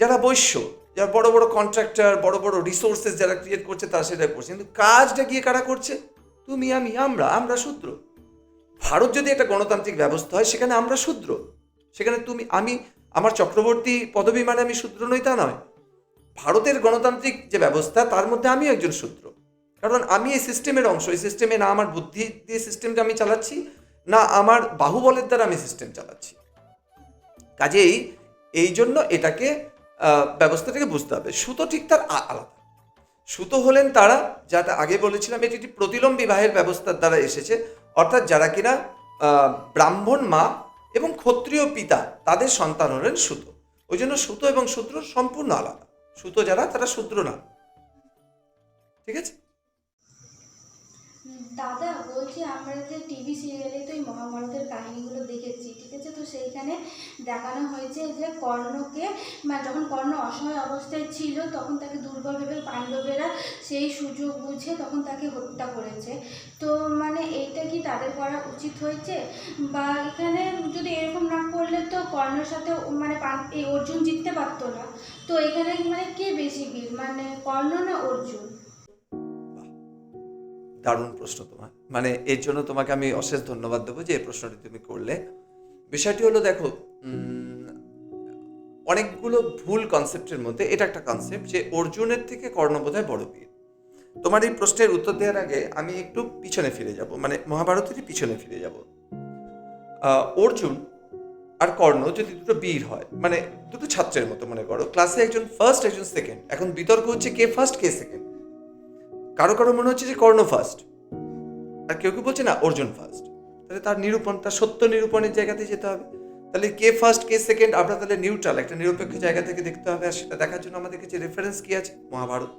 যারা বৈশ্য, যারা বড় বড় কন্ট্রাক্টর, বড় বড় রিসোর্সেস যারা ক্রিয়েট করছে, তারা সেটা করছে, কিন্তু কাজটা গিয়ে কারা করছে? তুমি, আমি, আমরা শূদ্র। ভারত যদি একটা গণতান্ত্রিক ব্যবস্থা হয়, সেখানে আমরা শূদ্র, সেখানে তুমি, আমি, আমার চক্রবর্তী পদবী মানে আমি শূদ্র নই তা নয়। ভারতের গণতান্ত্রিক যে ব্যবস্থা, তার মধ্যে আমিও একজন শূদ্র, কারণ আমি এই সিস্টেমের অংশ। এই সিস্টেমে না আমার বুদ্ধি দিয়ে সিস্টেমটা আমি চালাচ্ছি, না আমার বাহুবলের দ্বারা আমি সিস্টেম চালাচ্ছি। কাজেই এই জন্য এটাকে ব্যবস্থাটাকে বুঝতে হবে। সুতো ঠিক তার আলাদা। সুতো হলেন তারা, যারা আগে বলেছিলাম এটি একটি প্রতিলোম বিবাহের ব্যবস্থার দ্বারা এসেছে, অর্থাৎ যারা কিনা ব্রাহ্মণ মা এবং ক্ষত্রিয় পিতা, তাদের সন্তান হলেন সুতো। ওই জন্য সুতো এবং শূদ্র সম্পূর্ণ আলাদা। সুতো যারা, তারা শূদ্র না। ঠিক আছে দাদা, বলছি আমরা যে টিভি সিরিয়ালে তো এই মহাভারতের কাহিনীগুলো দেখেছি, ঠিক আছে, তো সেইখানে দেখানো হয়েছে যে কর্ণকে, মানে যখন কর্ণ অসহায় অবস্থায় ছিল, তখন তাকে দুর্বল ভেবে পাণ্ডবেরা সেই সুযোগ বুঝে তখন তাকে হত্যা করেছে। তো মানে এইটা কি তাদের করা উচিত হয়েছে? বা এখানে যদি এরকম না করলে তো কর্ণের সাথে মানে এই অর্জুন জিততে পারতো না। তো এখানে মানে কে বেশি বীর, মানে কর্ণ না অর্জুন? দারুণ প্রশ্ন তোমার, মানে এর জন্য তোমাকে আমি অশেষ ধন্যবাদ দেবো যে এই প্রশ্নটি তুমি করলে। বিষয়টি হলো, দেখো, অনেকগুলো ভুল কনসেপ্টের মধ্যে এটা একটা কনসেপ্ট যে অর্জুনের থেকে কর্ণ বোধহয় বড় বীর। তোমার এই প্রশ্নের উত্তর দেওয়ার আগে আমি একটু পিছনে ফিরে যাব, মানে মহাভারতেরই পিছনে ফিরে যাব। অর্জুন আর কর্ণ যদি দুটো বীর হয়, মানে দুটো ছাত্রের মতো মনে করো, ক্লাসে একজন ফার্স্ট, একজন সেকেন্ড, এখন বিতর্ক হচ্ছে কে ফার্স্ট কে সেকেন্ড। কারো কারো মনে হচ্ছে যে কর্ণ ফার্স্ট, আর কেউ কেউ বলছে না অর্জুন ফার্স্ট। তাহলে তার নিরূপণ, তার সত্য নিরূপণের জায়গাতে যেতে হবে। তাহলে কে ফার্স্ট কে সেকেন্ড, আমরা তাহলে নিউট্রাল একটা নিরপেক্ষ জায়গা থেকে দেখতে হবে। আর সেটা দেখার জন্য আমাদের কাছে রেফারেন্স কি আছে? মহাভারত।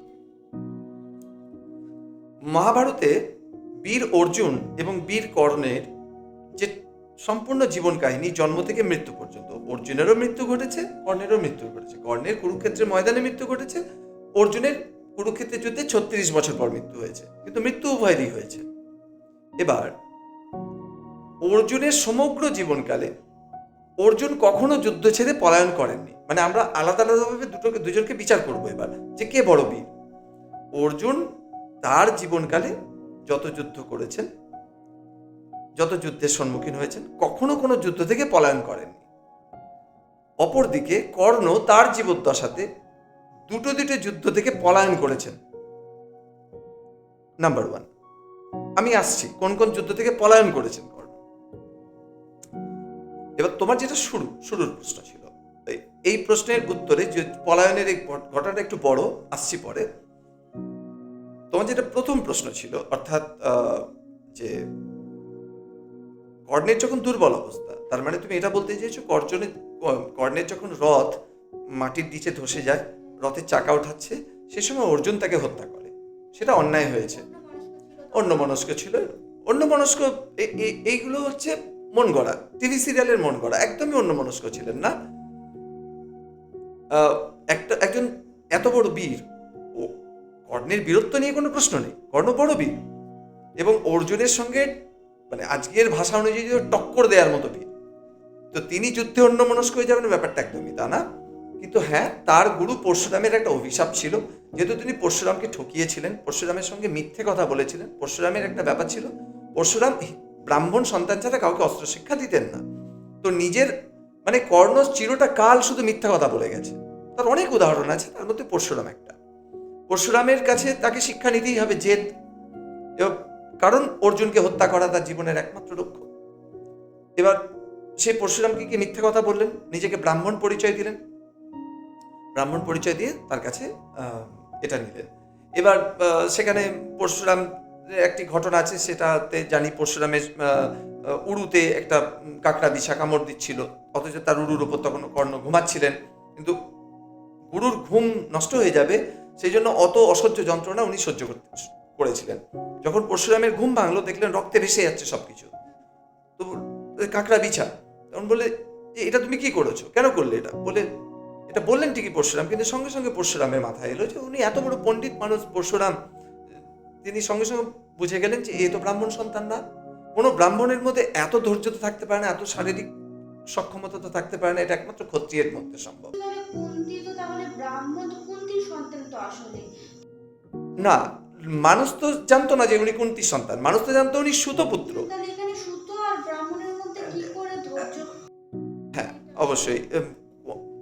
মহাভারতে বীর অর্জুন এবং বীর কর্ণের যে সম্পূর্ণ জীবন কাহিনী, জন্ম থেকে মৃত্যু পর্যন্ত, অর্জুনেরও মৃত্যু ঘটেছে, কর্ণেরও মৃত্যু ঘটেছে। কর্ণের কুরুক্ষেত্রের ময়দানে মৃত্যু ঘটেছে, অর্জুনের কুরুক্ষেত্রের যুদ্ধে 36 বছর পর মৃত্যু হয়েছে, কিন্তু মৃত্যু উভয়েরই হয়েছে। এবার অর্জুনের সমগ্র জীবনকালে অর্জুন কখনো যুদ্ধ ছেড়ে পলায়ন করেননি। মানে আমরা আলাদা আলাদাভাবে দুজনকে বিচার করবো এবার যে কে বড় বীর। অর্জুন তার জীবনকালে যত যুদ্ধ করেছেন, যত যুদ্ধের সম্মুখীন হয়েছেন, কখনো কোনো যুদ্ধ থেকে পলায়ন করেননি। অপরদিকে কর্ণ তার জীবদ্দশাতে দুটো যুদ্ধ থেকে পলায়ন করেছেন। নাম্বার 1, আমি আসছি কোন কোন যুদ্ধ থেকে পলায়ন করেছেন কর্ণ। এবার তোমার যেটা শুরুর প্রশ্ন ছিল, এই প্রশ্নের উত্তরে যে পলায়নের এই ঘটনাটা একটু বড়, আসছি পরে। তোমার যেটা প্রথম প্রশ্ন ছিল, অর্থাৎ যে কর্ণের যখন দুর্বল অবস্থা, তার মানে তুমি এটা বলতে চেয়েছো কর্ণের যখন রথ মাটির নিচে ধসে যায়, রথের চাকা ওঠাচ্ছে, সে সময় অর্জুন তাকে হত্যা করে, সেটা অন্যায় হয়েছে, অন্যমনস্ক ছিল। অন্যমনস্ক এইগুলো হচ্ছে মন গড়া, টিভি সিরিয়ালের মন গড়া, একদমই অন্যমনস্ক ছিলেন না। একজন এত বড় বীর, ও কর্ণের বীরত্ব নিয়ে কোনো প্রশ্ন নেই, কর্ণ বড় বীর এবং অর্জুনের সঙ্গে মানে আজকের ভাষা অনুযায়ী টক্কর দেওয়ার মতো বীর। তো তিনি যুদ্ধে অন্যমনস্ক হয়ে যাবেন ব্যাপারটা একদমই তা না। কিন্তু হ্যাঁ, তার গুরু পরশুরামের একটা অভিশাপ ছিল, যেহেতু তিনি পরশুরামকে ঠকিয়েছিলেন, পরশুরামের সঙ্গে মিথ্যে কথা বলেছিলেন। পরশুরামের একটা ব্যাপার ছিল, পরশুরাম ব্রাহ্মণ সন্তান ছাড়া কাউকে অস্ত্র শিক্ষা দিতেন না। তো নিজের মানে কর্ণ চিরটা কাল শুধু মিথ্যা কথা বলে গেছে, তার অনেক উদাহরণ আছে, তার মধ্যে পরশুরাম একটা। পরশুরামের কাছে তাকে শিক্ষা নিতেই হবে জেদ, কারণ অর্জুনকে হত্যা করা তার জীবনের একমাত্র লক্ষ্য। এবার সে পরশুরামকে কি মিথ্যা কথা বললেন, নিজেকে ব্রাহ্মণ পরিচয় দিলেন, ব্রাহ্মণ পরিচয় দিয়ে তার কাছে এটা নিলেন। এবার সেখানে পরশুরাম একটি ঘটনা আছে, সেটাতে জানি পরশুরামের উড়ুতে একটা কাঁকড়া বিশা কামড় দিচ্ছিল, অথচ তার উড়ুর উপর তখন কর্ণ ঘুমাচ্ছিলেন, কিন্তু গুরুর ঘুম নষ্ট হয়ে যাবে সেই জন্য অত অসহ্য যন্ত্রণা উনি সহ্য করেছিলেন। যখন পরশুরামের ঘুম ভাঙলো, দেখলেন রক্তে ভেসে যাচ্ছে সবকিছু, তো কাঁকড়া বিছা, তখন বলে এটা তুমি কি করেছো, কেন করলে এটা, বলে এটা বললেন ঠিকই পরশুরাম, কিন্তু সঙ্গে সঙ্গে পরশুরামের মাথায় এলো যে উনি এত বড় পণ্ডিত মানুষ পরশুরাম, তিনি সঙ্গে সঙ্গে বুঝে গেলেন যে এ তো ব্রাহ্মণ সন্তান না। কোনো ব্রাহ্মণের মধ্যে এত ধৈর্য তো থাকতে পারে না, এত শারীরিক সক্ষমতা তো থাকতে পারে না, এটা একমাত্র ক্ষত্রিয়ের মধ্যে সম্ভব। কুন্তী তো তাহলে ব্রাহ্মণ, তো কুন্তীর সন্তান তো আসলে না, মানুষ তো জানতো না যে উনি কুন্তীর সন্তান, মানুষ তো জানতো উনি সুতপুত্র। তাহলে এখানে সুত আর ব্রাহ্মণের মধ্যে কি করে ধৈর্য? হ্যাঁ অবশ্যই,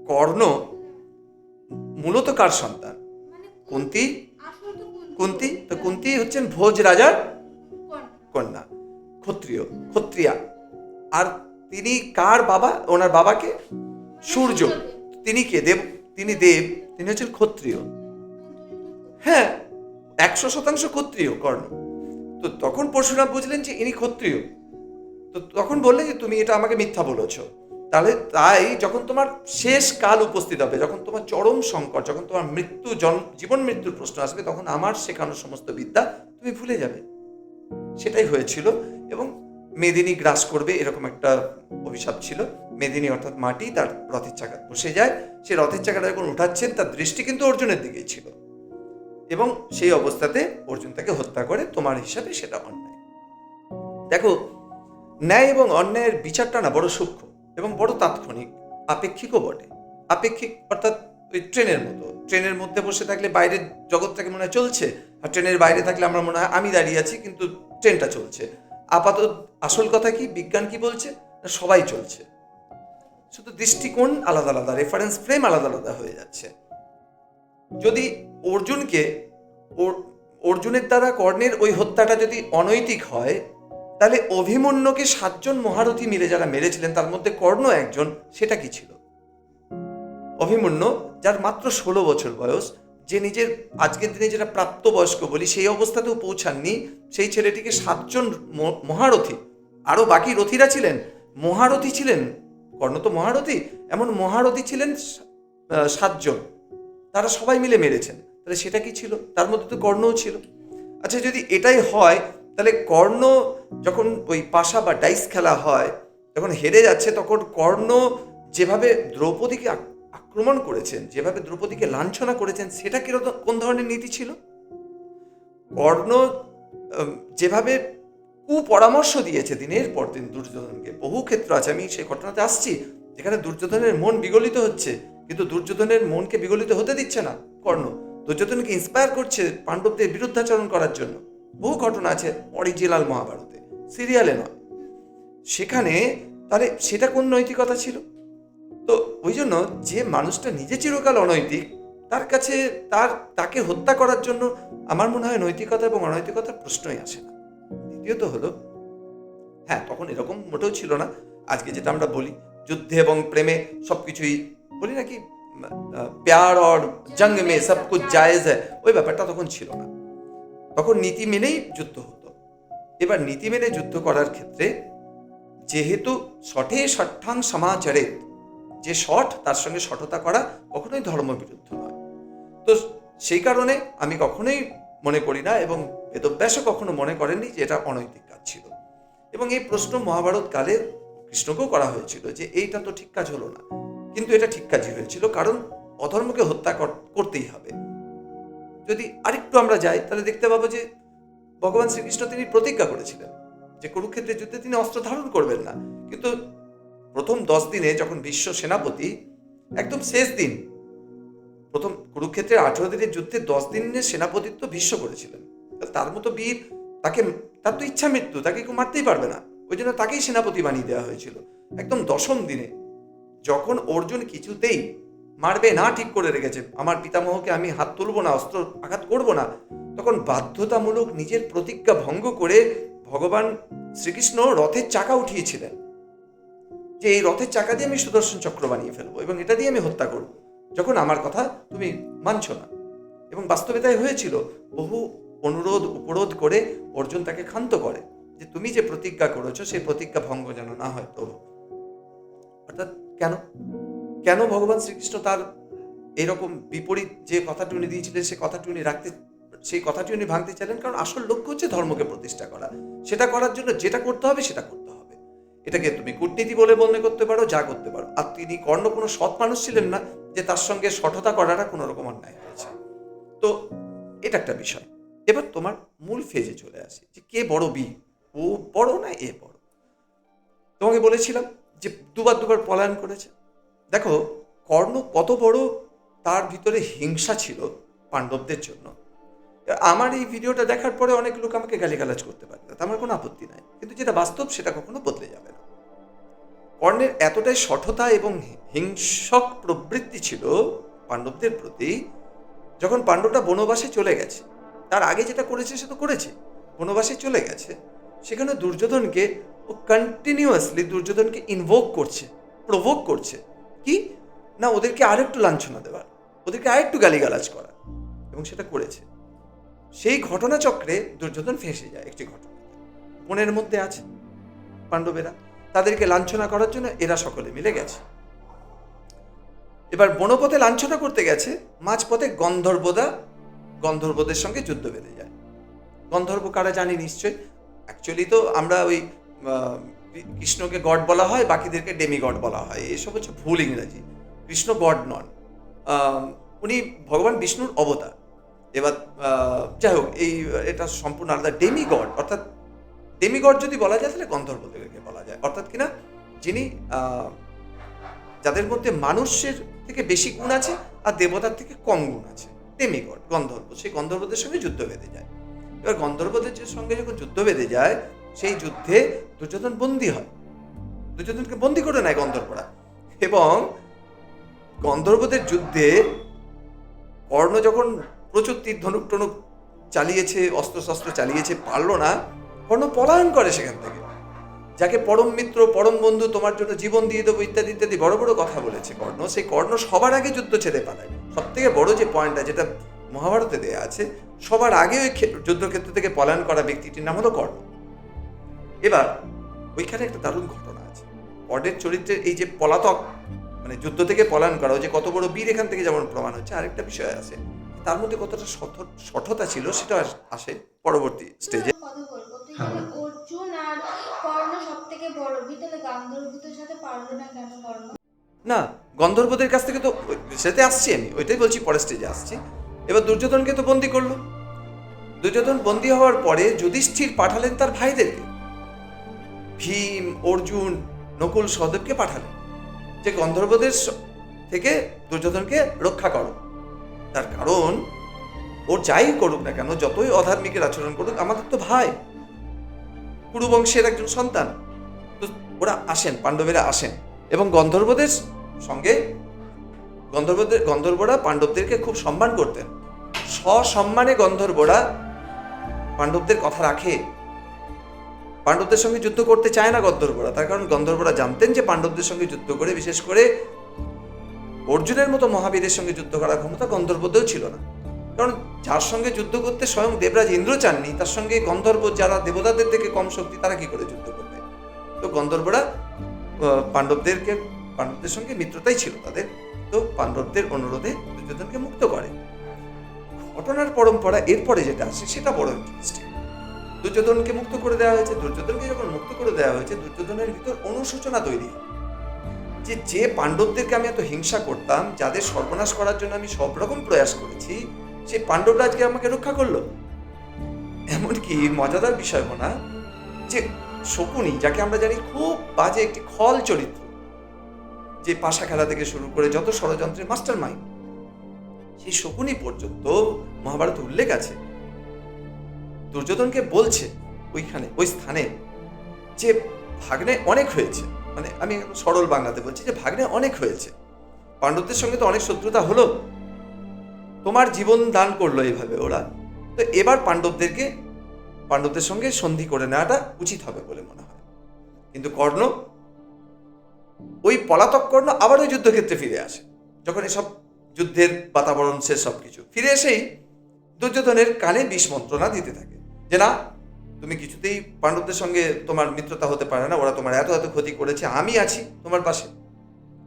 কর্ণ মূলত কার সন্তান, মানে কুন্তী। আসলে তো কুন্তী, তো কুন্তী হচ্ছেন ভোজ রাজার কন্যা। কন্যা, ক্ষত্রিয়া। আর তিনি কার বাবা, ওনার বাবাকে সূর্য, তিনি কে, দেব, তিনি দেব, তিনি হচ্ছেন ক্ষত্রিয়। হ্যাঁ, 100% ক্ষত্রিয় কর্ণ। তো তখন পরশুরাম বুঝলেন যে ইনি ক্ষত্রিয়, তো তখন বললেন যে তুমি এটা আমাকে মিথ্যা বলেছো। তাহলে তাই যখন তোমার শেষ কাল উপস্থিত হবে, যখন তোমার চরম সংকট, যখন তোমার জীবন মৃত্যুর প্রশ্ন আসবে, তখন আমার শেখানো সমস্ত বিদ্যা তুমি ভুলে যাবে। সেটাই হয়েছিল, এবং মেদিনী গ্রাস করবে এরকম একটা অভিশাপ ছিল। মেদিনী অর্থাৎ মাটি, তার রথের চাকা বসে যায়, সে রথের চাকাটা যখন উঠাচ্ছেন তার দৃষ্টি কিন্তু অর্জুনের দিকেই ছিল, এবং সেই অবস্থাতে অর্জুন তাকে হত্যা করে, তোমার হিসাবে সেটা অন্যায়। দেখো, ন্যায় এবং অন্যায়ের বিচারটা না বড় সূক্ষ্ম এবং বড় তাৎক্ষণিক, আপেক্ষিকও বটে। আপেক্ষিক অর্থাৎ ওই ট্রেনের মতো, ট্রেনের মধ্যে বসে থাকলে বাইরের জগৎটাকে মনে হয় চলছে, আর ট্রেনের বাইরে থাকলে আমরা মনে হয় আমি দাঁড়িয়ে আছি কিন্তু ট্রেনটা চলছে। আপাতত আসল কথা কি, বিজ্ঞান কি বলছে, না সবাই চলছে, শুধু দৃষ্টিকোণ আলাদা আলাদা, রেফারেন্স ফ্রেম আলাদা আলাদা হয়ে যাচ্ছে। যদি অর্জুনের দ্বারা কর্ণের ওই হত্যাটা যদি অনৈতিক হয়, তাহলে অভিমন্যুকে 7 জন মহারথী মিলে যারা মেরেছিলেন, তার মধ্যে কর্ণ একজন, সেটা কি ছিল? অভিমন্যু, যার মাত্র 16 বছর বয়স, যে নিজের আজকের দিনে যেটা প্রাপ্তবয়স্ক বলি সেই অবস্থাতেও পৌঁছাননি, সেই ছেলেটিকে 7 জন মহারথী, আরো বাকি রথীরা ছিলেন, মহারথী ছিলেন, কর্ণ তো মহারথী, এমন মহারথী ছিলেন 7 জন, তারা সবাই মিলে মেরেছেন। তাহলে সেটা কি ছিল? তার মধ্যে তো কর্ণও ছিল। আচ্ছা, যদি এটাই হয়, তাহলে কর্ণ যখন ওই পাশা বা ডাইস খেলা হয়, যখন হেরে যাচ্ছে, তখন কর্ণ যেভাবে দ্রৌপদীকে আক্রমণ করেছেন, যেভাবে দ্রৌপদীকে লাঞ্ছনা করেছেন, সেটা কিরকম, কোন ধরনের নীতি ছিল? কর্ণ যেভাবে কুপরামর্শ দিয়েছে দিনের পর দিন দুর্যোধনকে, বহু ক্ষেত্র আছে, আমি সেই ঘটনাতে আসছি, যেখানে দুর্যোধনের মন বিগলিত হচ্ছে, কিন্তু দুর্যোধনের মনকে বিগলিত হতে দিচ্ছে না কর্ণ, দুর্যোধনকে ইন্সপায়ার করছে পাণ্ডবদের বিরুদ্ধাচরণ করার জন্য। বহু ঘটনা আছে অরিজিনাল মহাভারতে, সিরিয়ালে নয়। সেখানে তাহলে সেটা কোন নৈতিকতা ছিল? তো ওই জন্য যে মানুষটা নিজে চিরকাল অনৈতিক, তার কাছে তাকে হত্যা করার জন্য আমার মনে হয় নৈতিকতা এবং অনৈতিকতার প্রশ্নই আসে না। দ্বিতীয়ত হলো, হ্যাঁ তখন এরকম মোটেও ছিল না। আজকে যেটা আমরা বলি যুদ্ধে এবং প্রেমে সবকিছুই বলি নাকি প্যার और জঙ্গ মে সব কুছ জায়েজ হ্যায়, ওই ব্যাপারটা তখন ছিল না। তখন নীতি মেনেই যুদ্ধ হতো। এবার নীতি মেনে যুদ্ধ করার ক্ষেত্রে যেহেতু শঠে ষষ্ঠাং সমাচরেত, যে শঠ তার সঙ্গে শঠতা করা কখনোই ধর্মবিরুদ্ধ নয়। তো সেই কারণে আমি কখনোই মনে করি না, এবং বেদব্যাসও কখনো মনে করেননি যে এটা অনৈতিক কাজ ছিল। এবং এই প্রশ্ন মহাভারত কালে কৃষ্ণকেও করা হয়েছিল যে এইটা তো ঠিক কাজ হলো না, কিন্তু এটা ঠিক কাজই হয়েছিল, কারণ অধর্মকে হত্যা করতেই হবে। যদি আরেকটু আমরা যাই তাহলে দেখতে পাবো যে ভগবান শ্রীকৃষ্ণ তিনি প্রতিজ্ঞা করেছিলেন যে কুরুক্ষেত্রের যুদ্ধে তিনি অস্ত্র ধারণ করবেন না, কিন্তু প্রথম 10 দিনে যখন বিশ্ব সেনাপতি একদম শেষ দিন, প্রথম কুরুক্ষেত্রের 18 দিনের যুদ্ধে 10 দিনের সেনাপতিত্ব ভীষ্ম করেছিলেন। তার মতো বীর, তার তো ইচ্ছা মৃত্যু, তাকে কেউ মারতেই পারবে না, ওই জন্য তাকেই সেনাপতি বানিয়ে দেওয়া হয়েছিল। একদম 10ম দিনে যখন অর্জুন কিছুতেই মারবে না ঠিক করে রেখেছে, আমার পিতামহকে আমি হাত তুলবো না, অস্ত্র আঘাত করব না, তখন বাধ্যতামূলক নিজের প্রতিজ্ঞা ভঙ্গ করে ভগবান শ্রীকৃষ্ণ রথের চাকা উঠিয়েছিলেন যে এই রথের চাকা দিয়ে আমি সুদর্শন চক্র বানিয়ে ফেলবো এবং এটা দিয়ে আমি হত্যা করব, যখন আমার কথা তুমি মানছ না। এবং বাস্তবে তাই হয়েছিল। বহু অনুরোধ উপরোধ করে অর্জুন তাকে ক্ষান্ত করে যে তুমি যে প্রতিজ্ঞা করেছো সেই প্রতিজ্ঞা ভঙ্গ যেন না হয় তবু। অর্থাৎ কেন ভগবান শ্রীকৃষ্ণ তার এরকম বিপরীত যে কথাটি উনি দিয়েছিলেন সেই কথাটি উনি ভাঙতে চাইলেন? কারণ আসল লক্ষ্য হচ্ছে ধর্মকে প্রতিষ্ঠা করা। সেটা করার জন্য যেটা করতে হবে সেটা করতে হবে। এটাকে তুমি কূটনীতি বলে মনে করতে পারো, যা করতে পারো। আর তিনি কর্ণ কোনো সৎ মানুষ ছিলেন না যে তার সঙ্গে সঠতা করাটা কোনো রকম অন্যায় হয়েছে। তো এটা একটা বিষয়। এবার তোমার মূল ফেজে চলে আসি যে কে বড় বীর, ও বড় না এ বড়। তোমাকে বলেছিলাম যে দুবার পলায়ন করেছে। দেখো কর্ণ কত বড় তার ভিতরে হিংসা ছিল পাণ্ডবদের জন্য। আমার এই ভিডিওটা দেখার পরে অনেক লোক আমাকে গালিগালাজ করতে পারে, তাতে আমার কোনো আপত্তি নাই, কিন্তু যেটা বাস্তব সেটা কখনো বদলে যাবে না। কর্ণের এতটাই সঠতা এবং হিংসক প্রবৃত্তি ছিল পাণ্ডবদের প্রতি, যখন পাণ্ডবরা বনবাসে চলে গেছে, তার আগে যেটা করেছে সে তো করেছে, বনবাসে চলে গেছে, সেখানে দুর্যোধনকে ও কন্টিনিউয়াসলি দুর্যোধনকে ইনভোক করছে, প্রভোক করছে, কি না ওদেরকে আরেকটু লাঞ্ছনা দেওয়ার, ওদেরকে আরেকটু গালিগালাজ করা, এবং সেটা করেছে। সেই ঘটনাচক্রে দুর্যোধন ফেঁসে যায় একটি ঘটনা। বনের মধ্যে আছে পাণ্ডবেরা, তাদেরকে লাঞ্ছনা করার জন্য এরা সকলে মিলে গেছে। এবার বনপথে লাঞ্ছনা করতে গেছে, মাঝপথে গন্ধর্বদের সঙ্গে যুদ্ধ বেঁধে যায়। গন্ধর্ব কারা জানি নিশ্চয়। অ্যাকচুয়ালি তো আমরা ওই কৃষ্ণকে গড বলা হয়, বাকিদেরকে ডেমি গড বলা হয়, এসব হচ্ছে ভুল ইংরেজি। কৃষ্ণ গড নন, উনি ভগবান বিষ্ণুর অবতার। এবার যাই হোক, এটা সম্পূর্ণ আলাদা। ডেমি গড অর্থাৎ ডেমি গড যদি বলা যায় তাহলে গন্ধর্বদেরকে বলা যায়, অর্থাৎ কিনা যিনি যাদের মধ্যে মানুষের থেকে বেশি গুণ আছে আর দেবতার থেকে কম গুণ আছে, ডেমি গড গন্ধর্ব। সেই গন্ধর্বদের সঙ্গে যুদ্ধ বেঁধে যায়। এবার গন্ধর্বদের সঙ্গে যখন যুদ্ধ বেঁধে যায়, সেই যুদ্ধে দুর্যোধন বন্দী হয়, দুর্যোধনকে বন্দী করে নেয় গন্ধর্বরা। এবং গন্ধর্বদের যুদ্ধে কর্ণ যখন প্রচুর তীর ধনুক টনুক চালিয়েছে, অস্ত্রশস্ত্র চালিয়েছে, পারল না, কর্ণ পলায়ন করে সেখান থেকে। যাকে পরম মিত্র, পরম বন্ধু, তোমার জন্য জীবন দিয়ে দেবো ইত্যাদি ইত্যাদি বড় বড় কথা বলেছে কর্ণ, সেই কর্ণ সবার আগে যুদ্ধ ছেড়ে পালায়। সব থেকে বড় যে পয়েন্টটা যেটা মহাভারতে দেয়া আছে, সবার আগে ওই যুদ্ধক্ষেত্র থেকে পলায়ন করা ব্যক্তিটির নাম হলো কর্ণ। এবার ওইখানে একটা দারুণ ঘটনা আছে। কর্ণের চরিত্রের এই যে পলাতক, মানে যুদ্ধ থেকে পলায়ন করা, যে কত বড় বীর এখান থেকে যেমন প্রমাণ হচ্ছে, আরেকটা বিষয় আছে, তার মধ্যে কতটা সঠতা ছিল সেটা আসে পরবর্তী স্টেজে। অর্জুন আর কর্ণ সব থেকে বড় বীর, তাহলে গান্ধর্বদের সাথে পারলো না কেন কর্ণ? না, গন্ধর্বদের কাছ থেকে তো সেটাতে আসছি আমি, ওইটাই বলছি, পরের স্টেজে আসছি। এবার দুর্যোধনকে তো বন্দি করলো। দুর্যোধন বন্দি হওয়ার পরে যুধিষ্ঠির পাঠালেন তার ভাইদেরকে, ভীম, অর্জুন, নকুল, সহদেবকে পাঠালেন যে গন্ধর্বদের থেকে দুর্যোধনকে রক্ষা করো। তার কারণ ওর যাই করুক না কেন, যতই অধার্মিকের আচরণ করুক, আমাদের তো ভাই, কুরুবংশের একজন সন্তান। তো ওরা আসেন, পাণ্ডবেরা আসেন, এবং গন্ধর্বদের সঙ্গে গন্ধর্বরা পাণ্ডবদেরকে খুব সম্মান করতেন। সসম্মানে গন্ধর্বরা পাণ্ডবদের কথা রাখে। পাণ্ডবদের সঙ্গে যুদ্ধ করতে চায় না গন্ধর্বরা, তার কারণ গন্ধর্বরা জানতেন যে পাণ্ডবদের সঙ্গে যুদ্ধ করে বিশেষ করে অর্জুনের মতো মহাবীরের সঙ্গে যুদ্ধ করার ক্ষমতা গন্ধর্বদেও ছিল না। কারণ যার সঙ্গে যুদ্ধ করতে স্বয়ং দেবরাজ ইন্দ্র চাননি, তার সঙ্গে গন্ধর্ব যারা দেবতাদের থেকে কম শক্তি, তারা কি করে যুদ্ধ করবে? তো গন্ধর্বরা পাণ্ডবদের সঙ্গে মিত্রতাই ছিল তাদের। তো পাণ্ডবদের অনুরোধে দুর্যোধনকে মুক্ত করে। ঘটনার পরম্পরা এরপরে যেটা আসে সেটা বড় ইন্টারেস্টিং। দুর্যোধনকে মুক্ত করে দেওয়া হয়েছে। দুর্যোধনকে যখন মুক্ত করে দেওয়া হয়েছে, দুর্যোধনের ভিতর অনুশোচনা তৈরি হয় যে পাণ্ডবদেরকে আমি এত হিংসা করতাম, যাদের সর্বনাশ করার জন্য আমি সব রকম প্রয়াস করেছি, সেই পাণ্ডবরা আজকে আমাকে রক্ষা করলো। এমনকি মজাদার বিষয় মনে যে শকুনি, যাকে আমরা জানি খুব বাজে একটি খল চরিত্র, যে পাশা খেলা থেকে শুরু করে যত ষড়যন্ত্রের মাস্টার মাইন্ড, সেই শকুনি পর্যন্ত মহাভারতে উল্লেখ আছে দুর্যোধনকে বলছে ওইখানে ওই স্থানে যে ভাগ্নে অনেক হয়েছে, মানে আমি সরল বাংলাতে বলছি যে ভাগ্নে অনেক হয়েছে, পাণ্ডবদের সঙ্গে তো অনেক শত্রুতা হলো, তোমার জীবন দান করলো এইভাবে ওরা, তো এবার পাণ্ডবদের সঙ্গে সন্ধি করে নেওয়াটা উচিত হবে বলে মনে হয়। কিন্তু কর্ণ, ওই পলাতক কর্ণ আবার ওই যুদ্ধক্ষেত্রে ফিরে আসে। যখন এসব যুদ্ধের বাতাবরণ শেষ, সব কিছু ফিরে এসেই দুর্যোধনের কানে বিষ মন্ত্রণা দিতে থাকে যে না, তুমি কিছুতেই পাণ্ডবদের সঙ্গে তোমার মিত্রতা হতে পারে না, ওরা তোমার এত এত ক্ষতি করেছে, আমি আছি তোমার পাশে,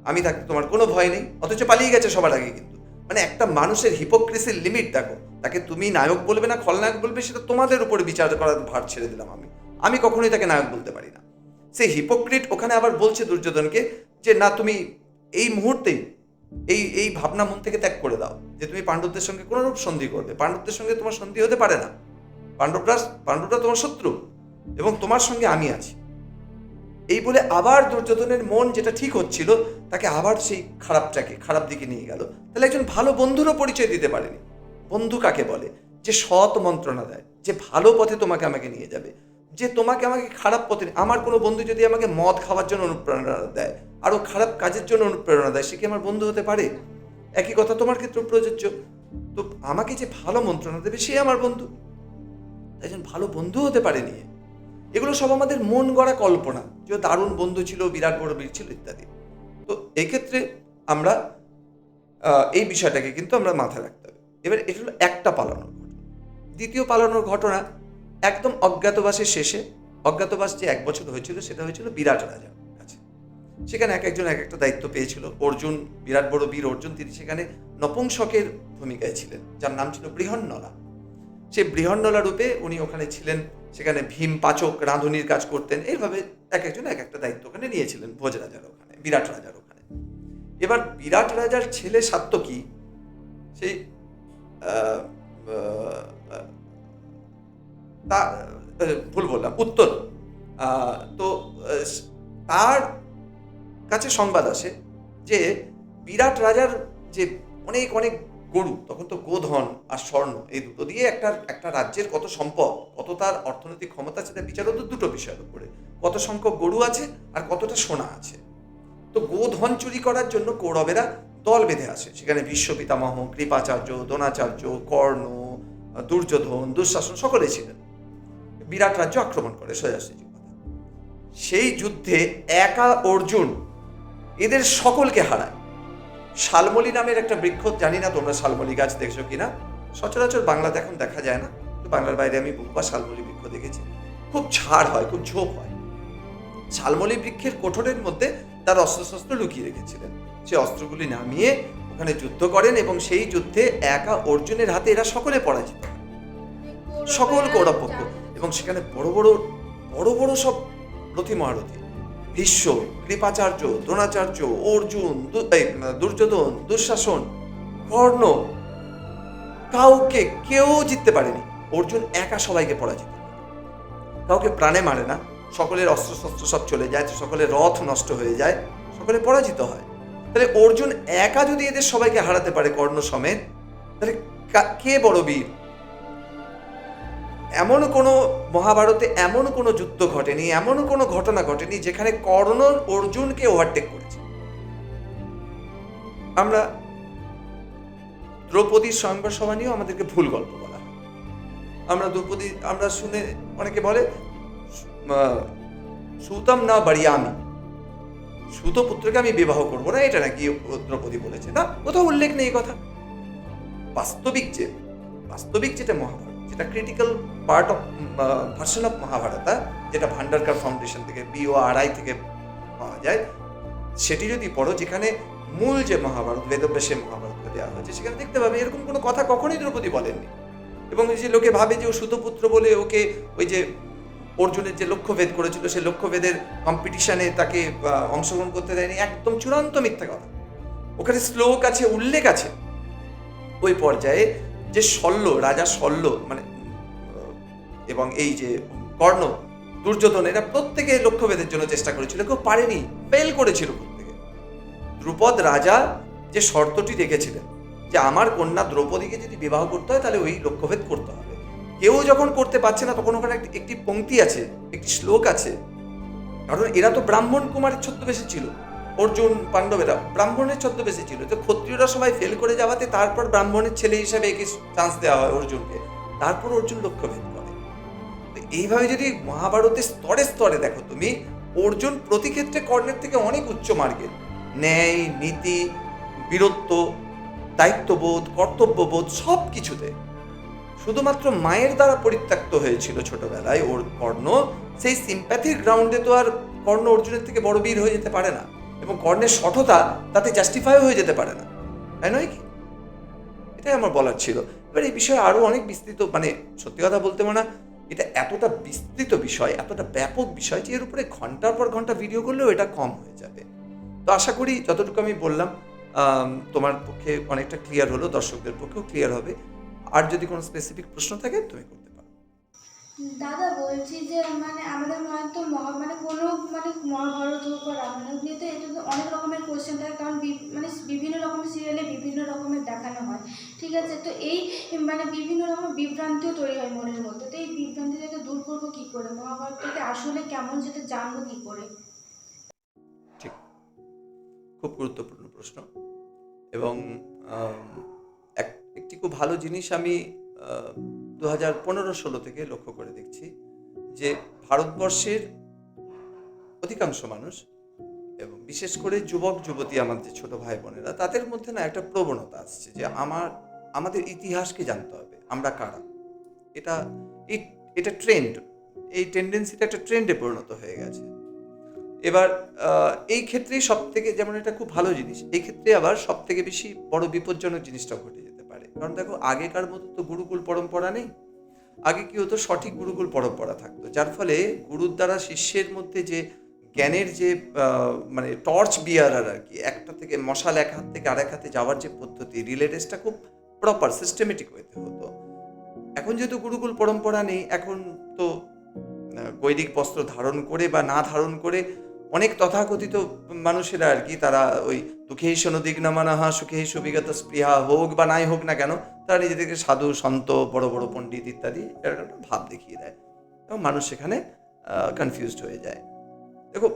আমি থাকতে তোমার কোনো ভয় নেই। অথচ পালিয়ে গেছে সবার আগে। কিন্তু মানে একটা মানুষের হিপোক্রেসির লিমিট দেখো। তাকে তুমি নায়ক বলবে না খলনায়ক বলবে, সেটা তোমাদের উপরে বিচার করার ভার ছেড়ে দিলাম আমি কখনোই তাকে নায়ক বলতে পারি না। সেই হিপোক্রিট ওখানে আবার বলছে দুর্যোধনকে যে না, তুমি এই মুহূর্তেই এই ভাবনা মন থেকে ত্যাগ করে দাও যে তুমি পাণ্ডবদের সঙ্গে কোনো রূপ সন্ধি করবে। পাণ্ডবদের সঙ্গে তোমার সন্ধি হতে পারে না। পাণ্ডবরা তোমার শত্রু এবং তোমার সঙ্গে আমি আছি। এই বলে আবার দুর্যোধনের মন যেটা ঠিক হচ্ছিল তাকে আবার সেই খারাপ দিকে নিয়ে গেল। তাহলে একজন ভালো বন্ধুরও পরিচয় দিতে পারেনি। বন্ধু কাকে বলে? যে সৎ মন্ত্রণা দেয়, যে ভালো পথে আমাকে নিয়ে যাবে, যে আমাকে খারাপ পথে। আমার কোনো বন্ধু যদি আমাকে মদ খাওয়ার জন্য অনুপ্রেরণা দেয়, আরো খারাপ কাজের জন্য অনুপ্রেরণা দেয়, সে কি আমার বন্ধু হতে পারে? একই কথা তোমার ক্ষেত্রে প্রযোজ্য। তো আমাকে যে ভালো মন্ত্রণা দেবে সে আমার বন্ধু। একজন ভালো বন্ধু হতে পারেনি। এগুলো সব আমাদের মন গড়া কল্পনা, যে দারুণ বন্ধু ছিল, বিরাট বড় বীর ছিল ইত্যাদি। তো এক্ষেত্রে আমরা এই বিষয়টাকে কিন্তু আমরা মাথায় রাখতে হবে। এবার এটা হলো একটা পালানোর ঘটনা। দ্বিতীয় পালানোর ঘটনা একদম অজ্ঞাতবাসের শেষে। অজ্ঞাতবাস যে 1 বছর হয়েছিল, সেটা হয়েছিল বিরাট রাজার কাছে। সেখানে এক একজন এক একটা দায়িত্ব পেয়েছিল। অর্জুন, বিরাট বড় বীর অর্জুন, তিনি সেখানে নপুংসকের ভূমিকায় ছিলেন, যার নাম ছিল বৃহন্নলা। সেই বৃহন্নলা রূপে উনি ওখানে ছিলেন। সেখানে ভীম পাচক রাঁধুনির কাজ করতেন। এইভাবে এক একজন এক একটা দায়িত্ব ওখানে নিয়েছিলেন ভোজ রাজার ওখানে, বিরাট রাজার ওখানে। এবার বিরাট রাজার ছেলে সাত্যকী, সেই ভুল বললাম, উত্তর, তো তার কাছে সংবাদ আসে যে বিরাট রাজার যে অনেক অনেক গরু, তখন তো গোধন আর স্বর্ণ এই দুটো দিয়ে একটা রাজ্যের কত সম্পদ, কত তার অর্থনৈতিক ক্ষমতা, সেটা বিচার হতো দুটো বিষয়ের উপরে, কত সংখ্যক গরু আছে আর কতটা সোনা আছে। তো গোধন চুরি করার জন্য কৌরবেরা দল বেঁধে আসে। সেখানে ভীষ্ম পিতামহ, কৃপাচার্য, দ্রোণাচার্য, কর্ণ, দুর্যোধন, দুঃশাসন সকলে ছিলেন। বিরাট রাজ্য আক্রমণ করে সোজাসুজি কথা। সেই যুদ্ধে একা অর্জুন এদের সকলকে হারায়। শালমলি নামের একটা বৃক্ষ, জানি না তোমরা শালমলি গাছ দেখছো কিনা, সচরাচর বাংলাতে এখন দেখা যায় না, তো বাংলার বাইরে আমি বহুবার শালমলি বৃক্ষ দেখেছি। খুব ঝাড় হয়, খুব ঝোপ হয়। শালমলি বৃক্ষের কোঠরের মধ্যে তার অস্ত্রশস্ত্র লুকিয়ে রেখেছিলেন। সেই অস্ত্রগুলি নামিয়ে ওখানে যুদ্ধ করেন এবং সেই যুদ্ধে একা অর্জুনের হাতে এরা সকলে পরাজিত হয়, সকল কৌরব পক্ষ। এবং সেখানে বড় বড় সব রথী মহারথী, ভীষ্ম, কৃপাচার্য, দ্রোণাচার্য, অর্জুন, দুর্যোধন, দুঃশাসন, কর্ণ, কেউ জিততে পারেনি। অর্জুন একা সবাইকে পরাজিত, কাউকে প্রাণে মারে না, সকলের অস্ত্রশস্ত্র সব চলে যায়, সকলের রথ নষ্ট হয়ে যায়, সকলে পরাজিত হয়। তাহলে অর্জুন একা যদি এদের সবাইকে হারাতে পারে কর্ণ সমেত, তাহলে কে বড় বীর? এমন কোনো মহাভারতে এমন কোনো যুদ্ধ ঘটেনি, এমন কোনো ঘটনা ঘটেনি যেখানে কর্ণ অর্জুনকে ওভারটেক করেছে। আমরা দ্রৌপদীর স্বয়ংবর সভা নিয়েও আমাদেরকে ভুল গল্প বলা হয়। আমরা শুনে অনেকে বলে সুতম না বাড়িয়ামি, সুতপুত্রকে আমি বিবাহ করবো না, এটা নাকি দ্রৌপদী বলেছে। না, কোথাও উল্লেখ নেই এই কথা। বাস্তবিক যেটা মহাভারত, যেটা critical part of version of Mahabharata, যেটা ভান্ডারকার ফাউন্ডেশন থেকে BORI থেকে পাওয়া যায়, সেটি যদি পড়ো, যেখানে মূল যে মহাভারত, বেদব্যাসের মহাভারতকে দেওয়া হয়েছে, সেখানে দেখতে পাবে এরকম কোনো কথা কখনোই দ্রৌপদী বলেননি। এবং ওই যে লোকে ভাবে যে ও সুতপুত্র বলে ওকে ওই যে অর্জুনের যে লক্ষ্যভেদ করেছিল, সেই লক্ষ্যভেদের কম্পিটিশনে তাকে অংশগ্রহণ করতে দেয়নি, একদম চূড়ান্ত মিথ্যা কথা। ওখানে শ্লোক আছে, উল্লেখ আছে ওই পর্যায়ে যে রাজা শল্য মানে এবং এই যে কর্ণ, দুর্যোধন, এরা প্রত্যেকে লক্ষ্যভেদের জন্য চেষ্টা করেছিল, কেউ পারেনি, ফেল করেছিল প্রত্যেকে। দ্রুপদ রাজা যে শর্তটি রেখেছিলেন যে আমার কন্যা দ্রৌপদীকে যদি বিবাহ করতে হয় তাহলে ওই লক্ষ্যভেদ করতে হবে, কেউ যখন করতে পারছে না তখন ওখানে একটি পংক্তি আছে, একটি শ্লোক আছে। কারণ এরা তো ব্রাহ্মণ কুমারের ছদ্মবেশে ছিল, অর্জুন পাণ্ডবেরা ব্রাহ্মণের ছদ্মবেশে ছিল, তো ক্ষত্রিয়রা সবাই ফেল করে যাওয়াতে তারপর ব্রাহ্মণের ছেলে হিসেবে একে চান্স দেওয়া হয় অর্জুনকে, তারপর অর্জুন লক্ষ্যভেদ করে। তো এইভাবে যদি মহাভারতের স্তরে স্তরে দেখো তুমি, অর্জুন প্রতি ক্ষেত্রে কর্ণের থেকে অনেক উচ্চ মার্গের, ন্যায়, নীতি, বীরত্ব, দায়িত্ববোধ, কর্তব্যবোধ, সব কিছুতে। শুধুমাত্র মায়ের দ্বারা পরিত্যক্ত হয়েছিল ছোটবেলায় ওর কর্ণ, সেই সিম্প্যাথির গ্রাউন্ডে তো আর কর্ণ অর্জুনের থেকে বড় বীর হয়ে যেতে পারে না, এবং কর্ণের সঠতা তাতে জাস্টিফাই হয়ে যেতে পারে না, তাই নয় কি? এটাই আমার বলার ছিল। এবার এই বিষয়ে আরও অনেক বিস্তৃত, মানে সত্যি কথা বলতে মানে এটা এতটা বিস্তৃত বিষয়, এতটা ব্যাপক বিষয় যে এর উপরে ঘন্টার পর ঘন্টা ভিডিও করলেও এটা কম হয়ে যাবে। তো আশা করি যতটুকু আমি বললাম তোমার পক্ষে অনেকটা ক্লিয়ার হলো, দর্শকদের পক্ষেও ক্লিয়ার হবে। আর যদি কোনো স্পেসিফিক প্রশ্ন থাকে তুমি করতে পারো। দাদা বলছি যে মানে আমাদের মনে তো মানে কোনো মানে মহাভারত হোক বা রামায়ণ নিয়ে তো এটা তো অনেক রকমের কোয়েশ্চেন থাকে, কারণ মানে বিভিন্ন রকমের সিরিয়ালে বিভিন্ন রকমের দেখানো হয়, ঠিক আছে? তো এই মানে বিভিন্ন রকম বিভ্রান্তিও তৈরি হয় মনের মধ্যে, তো এই বিভ্রান্তিটাকে দূর করবো কী করে? মহাভারতটাকে আসলে কেমন যেটা জানবো কী করে? ঠিক, খুব গুরুত্বপূর্ণ প্রশ্ন। এবং একটি খুব ভালো জিনিস আমি 2015-16 থেকে লক্ষ্য করে দেখছি যে ভারতবর্ষের অধিকাংশ মানুষ এবং বিশেষ করে যুবক যুবতী, আমার যে ছোট ভাই বোনেরা, তাদের মধ্যে না একটা প্রবণতা আসছে যে আমাদের ইতিহাসকে জানতে হবে, আমরা কারা। এটা এটা ট্রেন্ড, এই টেন্ডেন্সিটা একটা ট্রেন্ডে পরিণত হয়ে গেছে। এবার এই ক্ষেত্রেই সব থেকে, যেমন এটা খুব ভালো জিনিস, এই ক্ষেত্রে আবার সব থেকে বেশি বড় বিপজ্জনক জিনিসটা ঘটে যেতে পারে। কারণ দেখো, আগেকার মতো তো গুরুকুল পরম্পরা নেই। আগে কি হতো, সঠিক গুরুকুল পরম্পরা থাকতো, যার ফলে গুরুর দ্বারা শিষ্যের মধ্যে যে জ্ঞানের যে মানে টর্চ বিয়ারার আর কি, একটা থেকে মশাল এক হাত থেকে আরেক হাতে যাওয়ার যে পদ্ধতি, রিলে রেসটা খুব প্রপার সিস্টেমেটিক ওয়েতে হতো। এখন যেহেতু গুরুকুল পরম্পরা নেই, এখন তো বৈদিক বস্ত্র ধারণ করে বা না ধারণ করে অনেক তথাকথিত মানুষেরা আর কি, তারা ওই দুঃখেই নদিগ্নমানাহা সুখেই সুবিগত স্পৃহা হোক বা নাই হোক না কেন, তারা নিজেদেরকে সাধু, সন্ত, বড় বড় পণ্ডিত ইত্যাদি একটা ভাব দেখিয়ে দেয়, এবং মানুষ সেখানে কনফিউজড হয়ে যায়। দেখো,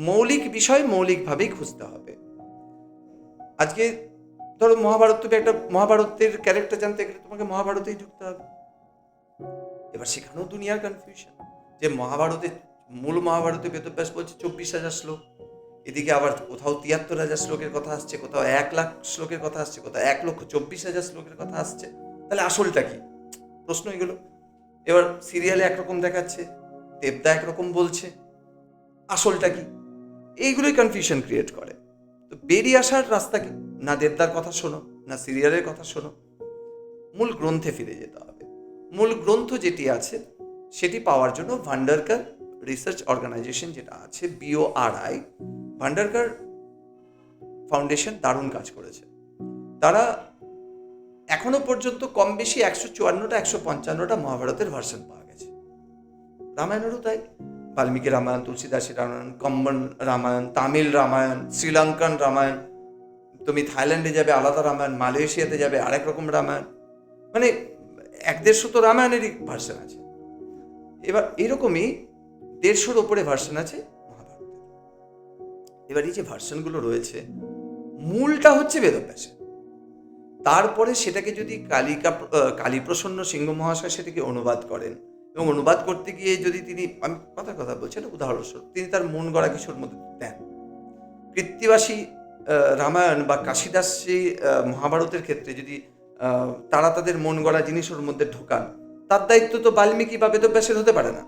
মৌলিক বিষয় মৌলিকভাবেই খুঁজতে হবে। আজকে ধরো মহাভারত, তুমি একটা মহাভারতের ক্যারেক্টার জানতে গেলে তোমাকে মহাভারতেই ঢুকতে হবে। এবার সেখানেও দুনিয়ার কনফিউশন, যে মূল মহাভারতে বেদব্যাস বলছে 24,000 শ্লোক, এদিকে আবার কোথাও 73,000 শ্লোকের কথা আসছে, কোথাও 1,00,000 শ্লোকের কথা আসছে, কোথাও 1,24,000 শ্লোকের কথা আসছে। তাহলে আসলটা কি? প্রশ্ন এগুলো। এবার সিরিয়ালে একরকম দেখাচ্ছে, দেবদা একরকম বলছে, আসলটা কি? এইগুলোই কনফিউশন ক্রিয়েট করে। তো বেরিয়ে আসার রাস্তা কি? না দেবদার কথা শোনো, না সিরিয়ালের কথা শোনো, মূল গ্রন্থে ফিরে যেতে হবে। মূল গ্রন্থ যেটি আছে সেটি পাওয়ার জন্য ভান্ডারকার রিসার্চ অর্গানাইজেশন যেটা আছে, BORI, ভান্ডারকার ফাউন্ডেশন দারুণ কাজ করেছে। তারা এখনো পর্যন্ত কম বেশি 154টা 155টা মহাভারতের ভার্সন পাওয়া গেছে। রামায়ণেরও তাই, বাল্মীকি রামায়ণ, তুলসীদাসী রামায়ণ, কম্বন রামায়ণ, তামিল রামায়ণ, শ্রীলঙ্কান রামায়ণ, তুমি থাইল্যান্ডে যাবে আলাদা রামায়ণ, মালয়েশিয়াতে যাবে আরেক রকম রামায়ণ, মানে 150 তো রামায়ণেরই ভার্সন আছে। এবার এরকমই 150-র ওপরে ভার্সন আছে মহাভারতের। এবার এই যে ভার্সনগুলো রয়েছে, মূলটা হচ্ছে বেদব্যাসের। তারপরে সেটাকে যদি কালীপ্রসন্ন সিংহ মহাশয় সেটাকে অনুবাদ করেন, এবং অনুবাদ করতে গিয়ে যদি তিনি, আমি কথা বলছি, একটা উদাহরণস্বরূপ, তিনি তার মন গড়া কিছুর মধ্যে দেন, কৃত্তিবাসী রামায়ণ বা কাশিদাসী মহাভারতের ক্ষেত্রে যদি তারা তাদের মন গড়া জিনিস ওর মধ্যে ঢোকান, তার দায়িত্ব তো বাল্মীকি বা বেদব্যাসের হতে পারে না।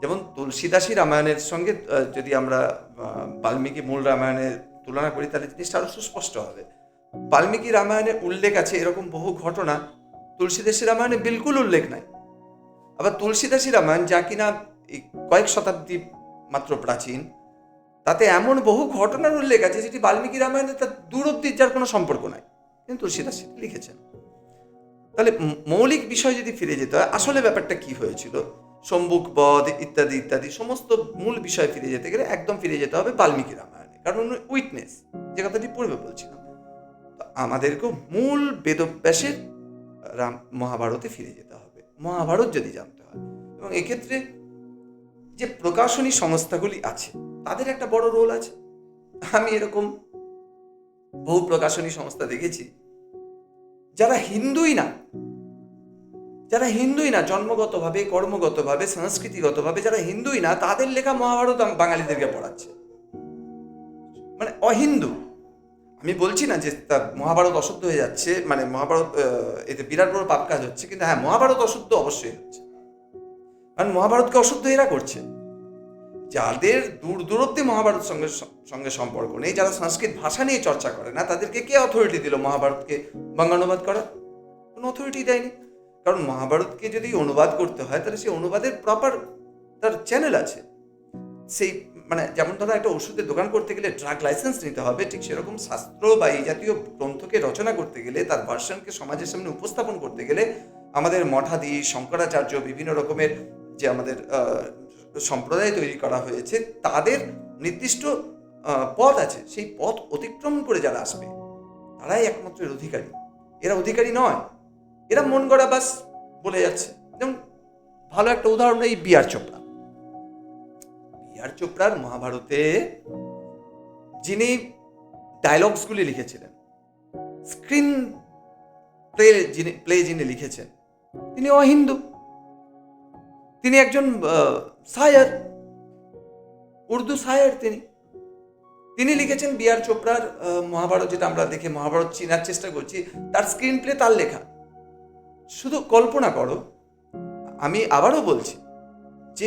যেমন তুলসীদাসী রামায়ণের সঙ্গে যদি আমরা বাল্মীকি মূল রামায়ণের তুলনা করি, তাহলে জিনিসটা আরো সুস্পষ্ট হবে। বাল্মীকি রামায়ণে উল্লেখ আছে এরকম বহু ঘটনা, তুলসীদাসী রামায়ণে বিলকুল উল্লেখ নাই। আবার তুলসীদাসী রামায়ণ, যা কিনা এই কয়েক শতাব্দী মাত্র প্রাচীন, তাতে এমন বহু ঘটনার উল্লেখ আছে যেটি বাল্মীকি রামায়ণে তার দূর অব্দি যার কোনো সম্পর্ক নাই, কিন্তু তুলসীদাস সেটা লিখেছেন। তাহলে মৌলিক বিষয় যদি ফিরে যেতে হয়, আসলে ব্যাপারটা কি হয়েছিল, সম্মুখ বধ ইত্যাদি ইত্যাদি সমস্ত মূল বিষয় ফিরে যেতে গেলে একদম ফিরে যেতে হবে বাল্মীকি রামায়ণে, কারণ উইটনেস, যে কথাটি পূর্বে বলছিলাম। তো আমাদেরকেও মূল বেদব্যাসের মহাভারতে ফিরে যেতে হবে, মহাভারত যদি জানতে হয়। এবং এক্ষেত্রে যে প্রকাশনী সংস্থাগুলি আছে তাদের একটা বড় রোল আছে। আমি এরকম বহু প্রকাশনী সংস্থা দেখেছি যারা হিন্দুই না জন্মগতভাবে, কর্মগতভাবে, সংস্কৃতিগতভাবে যারা হিন্দুই না, তাদের লেখা মহাভারত বাঙালিদেরকে পড়াচ্ছে, মানে অহিন্দু। আমি বলছি না যে তার মহাভারত অশুদ্ধ হয়ে যাচ্ছে, মানে মহাভারত এতে বিরাট বড় পাপ কাজ হচ্ছে, কিন্তু হ্যাঁ, মহাভারত অশুদ্ধ অবশ্যই হচ্ছে, কারণ মহাভারতকে অশুদ্ধ এরা করছে। যাদের দূর দূরত্বে মহাভারত সঙ্গে সম্পর্ক নেই, যারা সংস্কৃত ভাষা নিয়ে চর্চা করে না, তাদেরকে কে অথরিটি দিল মহাভারতকে বঙ্গানুবাদ করার? কোনো অথরিটি দেয়নি। কারণ মহাভারতকে যদি অনুবাদ করতে হয়, তাহলে সেই অনুবাদের প্রপার তার চ্যানেল আছে। সেই মানে যেমন ধরো একটা ওষুধের দোকান করতে গেলে ড্রাগ লাইসেন্স নিতে হবে, ঠিক সেরকম শাস্ত্র বা এই জাতীয় গ্রন্থকে রচনা করতে গেলে, তার ভার্সনকে সমাজের সামনে উপস্থাপন করতে গেলে, আমাদের মঠাদি, শঙ্করাচার্য, বিভিন্ন রকমের যে আমাদের সম্প্রদায় তৈরি করা হয়েছে, তাদের নির্দিষ্ট পথ আছে। সেই পথ অতিক্রম করে যারা আসবে, তারাই একমাত্র অধিকারী। এরা অধিকারী নয়, এরা মন গড়া বাস বলে যাচ্ছে। যেমন ভালো একটা উদাহরণ এই বি আর চোপড়া। বি আর চোপড়ার মহাভারতে যিনি ডায়লগসগুলি লিখেছিলেন, স্ক্রিন প্লে যিনি লিখেছেন, তিনি অহিন্দু। তিনি একজন শায়ার, উর্দু শায়ার। তিনি লিখেছেন বি আর চোপড়ার মহাভারত, যেটা আমরা দেখে মহাভারত চেনার চেষ্টা করছি, তার স্ক্রিন প্লে তার লেখা। শুধু কল্পনা করো, আমি আবারও বলছি যে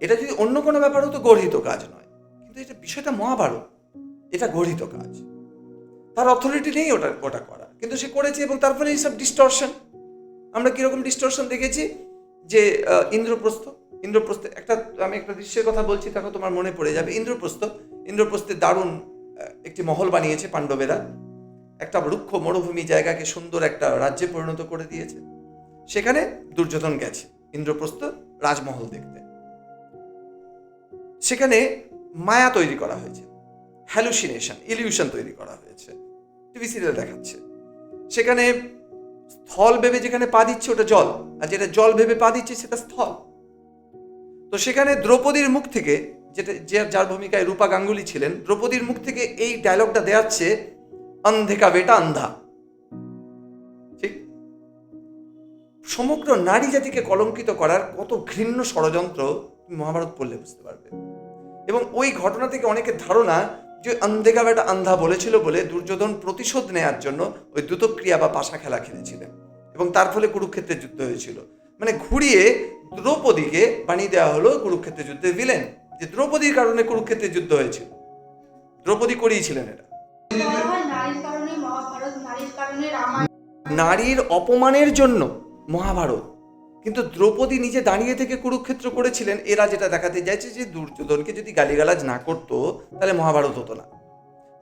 এটা যদি অন্য কোনো ব্যাপার হতো, গর্হিত কাজ নয়, কিন্তু এটা বিষয়টা মহাভারত, এটা গর্হিত কাজ। তার অথরিটি নেই ওটা করা, কিন্তু সে করেছে। এবং তারপরে এইসব ডিস্টরশন, আমরা কিরকম ডিস্টরশন দেখেছি, যে ইন্দ্রপ্রস্থ আমি একটা দৃশ্যের কথা বলছি, তখন তোমার মনে পড়ে যাবে। ইন্দ্রপ্রস্থে দারুণ একটি মহল বানিয়েছে পাণ্ডবেরা, একটা রুক্ষ মরুভূমি জায়গাকে সুন্দর একটা রাজ্যে পরিণত করে দিয়েছে। সেখানে দুর্যোধন গেছে ইন্দ্রপ্রস্থ রাজমহল দেখতে। সেখানে মায়া তৈরি করা হয়েছে, ইলিউশন তৈরি করা হয়েছে, টিভি সিরিয়াল দেখাচ্ছে। সেখানে স্থল ভেবে যেখানে পা দিচ্ছে ওটা জল, আর যেটা জল ভেবে পা দিচ্ছে সেটা স্থল। তো সেখানে দ্রৌপদীর মুখ থেকে, যার ভূমিকায় রূপা গাঙ্গুলি ছিলেন, দ্রৌপদীর মুখ থেকে এই ডায়লগটা দেওয়াচ্ছে, অন্ধে কা বেটা আন্ধা। ঠিক সমগ্র নারী জাতিকে কলঙ্কিত করার কত ঘৃণ্য ষড়যন্ত্র তুমি মহাভারত পড়লে বুঝতে পারবে। এবং ওই ঘটনা থেকে অনেকের ধারণা যে অন্ধে কা বেটা আন্ধা বলেছিল বলে দুর্যোধন প্রতিশোধ নেয়ার জন্য ওই দ্রুতক্রিয়া বা পাশা খেলা খেলেছিলেন, এবং তার ফলে কুরুক্ষেত্রের যুদ্ধ হয়েছিল। মানে ঘুরিয়ে দ্রৌপদীকে বানিয়ে দেওয়া হলো কুরুক্ষেত্রের যুদ্ধের ভিলেন, যে দ্রৌপদীর কারণে কুরুক্ষেত্রের যুদ্ধ হয়েছিল, দ্রৌপদী করিয়েছিলেন এটা। নারীর অপমানের জন্য মহাভারত, কিন্তু দ্রৌপদী নিজে দাঁড়িয়ে থেকে কুরুক্ষেত্র করেছিলেন। এরা যেটা দেখাতে চাইছে যে দুর্যোধনকে যদি গালিগালাজ না করতো, তাহলে মহাভারত হতো না।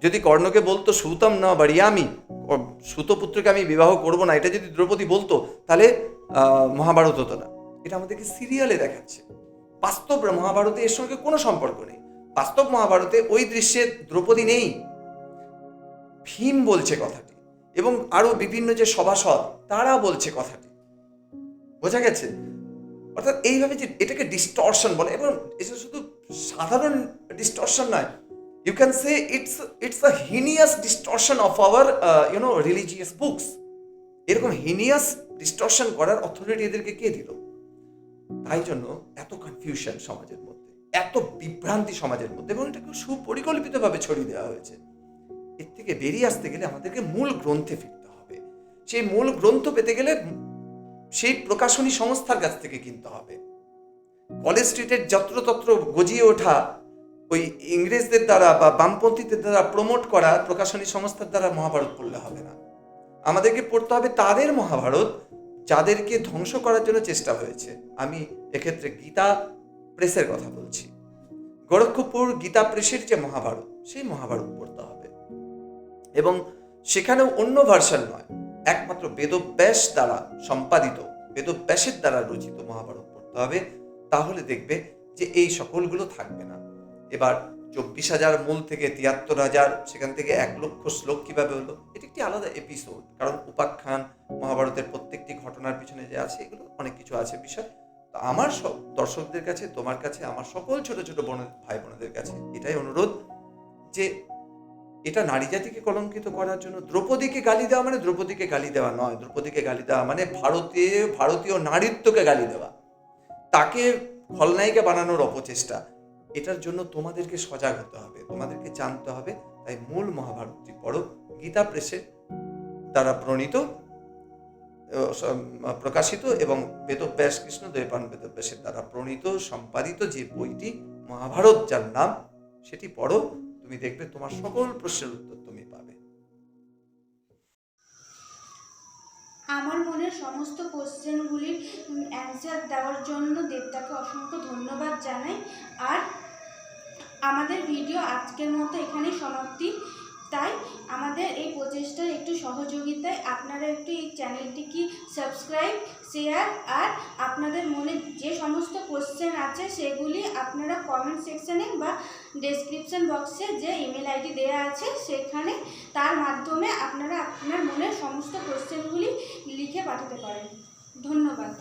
যদি কর্ণকে বলতো সুতম না বাড়িয়ামি, সুতপুত্রকে আমি বিবাহ করব না, এটা যদি দ্রৌপদী বলতো, তাহলে মহাভারত হতো না। এটা আমাদেরকে সিরিয়ালে দেখাচ্ছে। বাস্তব মহাভারতে এর সঙ্গে কোনো সম্পর্ক নেই। বাস্তব মহাভারতে ওই দৃশ্যে দ্রৌপদী নেই, ভীম বলছে কথাটি, এবং আরো বিভিন্ন যে সভাসদ তারা বলছে কথাটি। বোঝা গেছে? অর্থাৎ এইভাবে যে এটাকে ডিস্টরশন বলে, এবং এটা শুধু সাধারণ ডিস্টরশন নয়, you can say it's a heinous distortion of our religious books. এরকম heinous distortion করার অথরিটি এদেরকে কে দিল? তাই জন্য এত কনফিউশন সমাজের মধ্যে, এত বিভ্রান্তি সমাজের মধ্যে, এবং এটাকে সুপরিকল্পিতভাবে ছড়িয়ে দেওয়া হয়েছে। এর থেকে বেরিয়ে আসতে গেলে আমাদেরকে মূল গ্রন্থে ফিরতে হবে। সেই মূল গ্রন্থ পেতে গেলে সেই প্রকাশনী সংস্থার কাছ থেকে কিনতে হবে। কলেজ স্ট্রিটের যত্রতত্র গজিয়ে ওঠা ওই ইংরেজদের দ্বারা বা বামপন্থীদের দ্বারা প্রমোট করা প্রকাশনী সংস্থার দ্বারা মহাভারত পড়লে হবে না। আমাদেরকে পড়তে হবে তাদের মহাভারত যাদেরকে ধ্বংস করার জন্য চেষ্টা হয়েছে। আমি এক্ষেত্রে গীতা প্রেসের কথা বলছি। গোরক্ষপুর গীতা প্রেসের যে মহাভারত, সেই মহাভারত পড়তে হবে, এবং সেখানেও অন্য ভার্সন নয়, একমাত্র বেদব্যাস দ্বারা সম্পাদিত, বেদব্যাসের দ্বারা রচিত মহাভারত পড়তে হবে। তাহলে দেখবে যে এই সকলগুলো থাকবে না। এবার 24,000 মূল থেকে 73,000, সেখান থেকে 1,00,000 শ্লোক কিভাবে হলো, এটি একটি আলাদা এপিসোড। কারণ উপাখ্যান, মহাভারতের প্রত্যেকটি ঘটনার পিছনে যে আছে, এগুলো অনেক কিছু আছে বিষয়। তো আমার সব দর্শকদের কাছে, তোমার কাছে, আমার সকল ছোট ছোট ভাই বোনদের কাছে এটাই অনুরোধ যে এটা নারী জাতিকে কলঙ্কিত করার জন্য, দ্রৌপদীকে গালি দেওয়া মানে দ্রৌপদীকে গালি দেওয়া নয়। দ্রৌপদীকে গালি দেওয়া মানে ভারতীয় নারীত্বকে গালি দেওয়া, তাকে খলনায়িকা বানানোর অপচেষ্টা। এটার জন্য তোমাদেরকে সজাগ হতে হবে, তোমাদেরকে জানতে হবে। তাই মূল মহাভারতটি পড়ো। গীতা প্রেসের দ্বারা প্রণীত, প্রকাশিত এবং বেদব্যাস কৃষ্ণদ্বৈপায়ন বেদব্যাসের দ্বারা প্রণীত সম্পাদিত যে বইটি মহাভারত, যার নাম, সেটি পড়ো। তুমি দেখবে তোমার সকল প্রশ্নের উত্তর তুমি পাবে। আমার মনের সমস্ত কোশ্চেনগুলির অ্যান্সার দেওয়ার জন্য দেবতাকে অসংখ্য ধন্যবাদ জানাই। আর আমাদের ভিডিও আজকের মতো এখানেই সমাপ্তি। তাই আমাদের এই প্রচেষ্টার একটু সহযোগিতায় আপনারা একটু এই চ্যানেলটিকে সাবস্ক্রাইব, শেয়ার, আর আপনাদের মনে যে সমস্ত কোশ্চেন আছে সেগুলি আপনারা কমেন্ট সেকশানে বা ডেসক্রিপশন বক্সে যে ইমেল আইডি দেওয়া আছে সেখানে, তার মাধ্যমে আপনারা আপনার মনের সমস্ত কোশ্চেনগুলি লিখে পাঠাতে পারেন। ধন্যবাদ।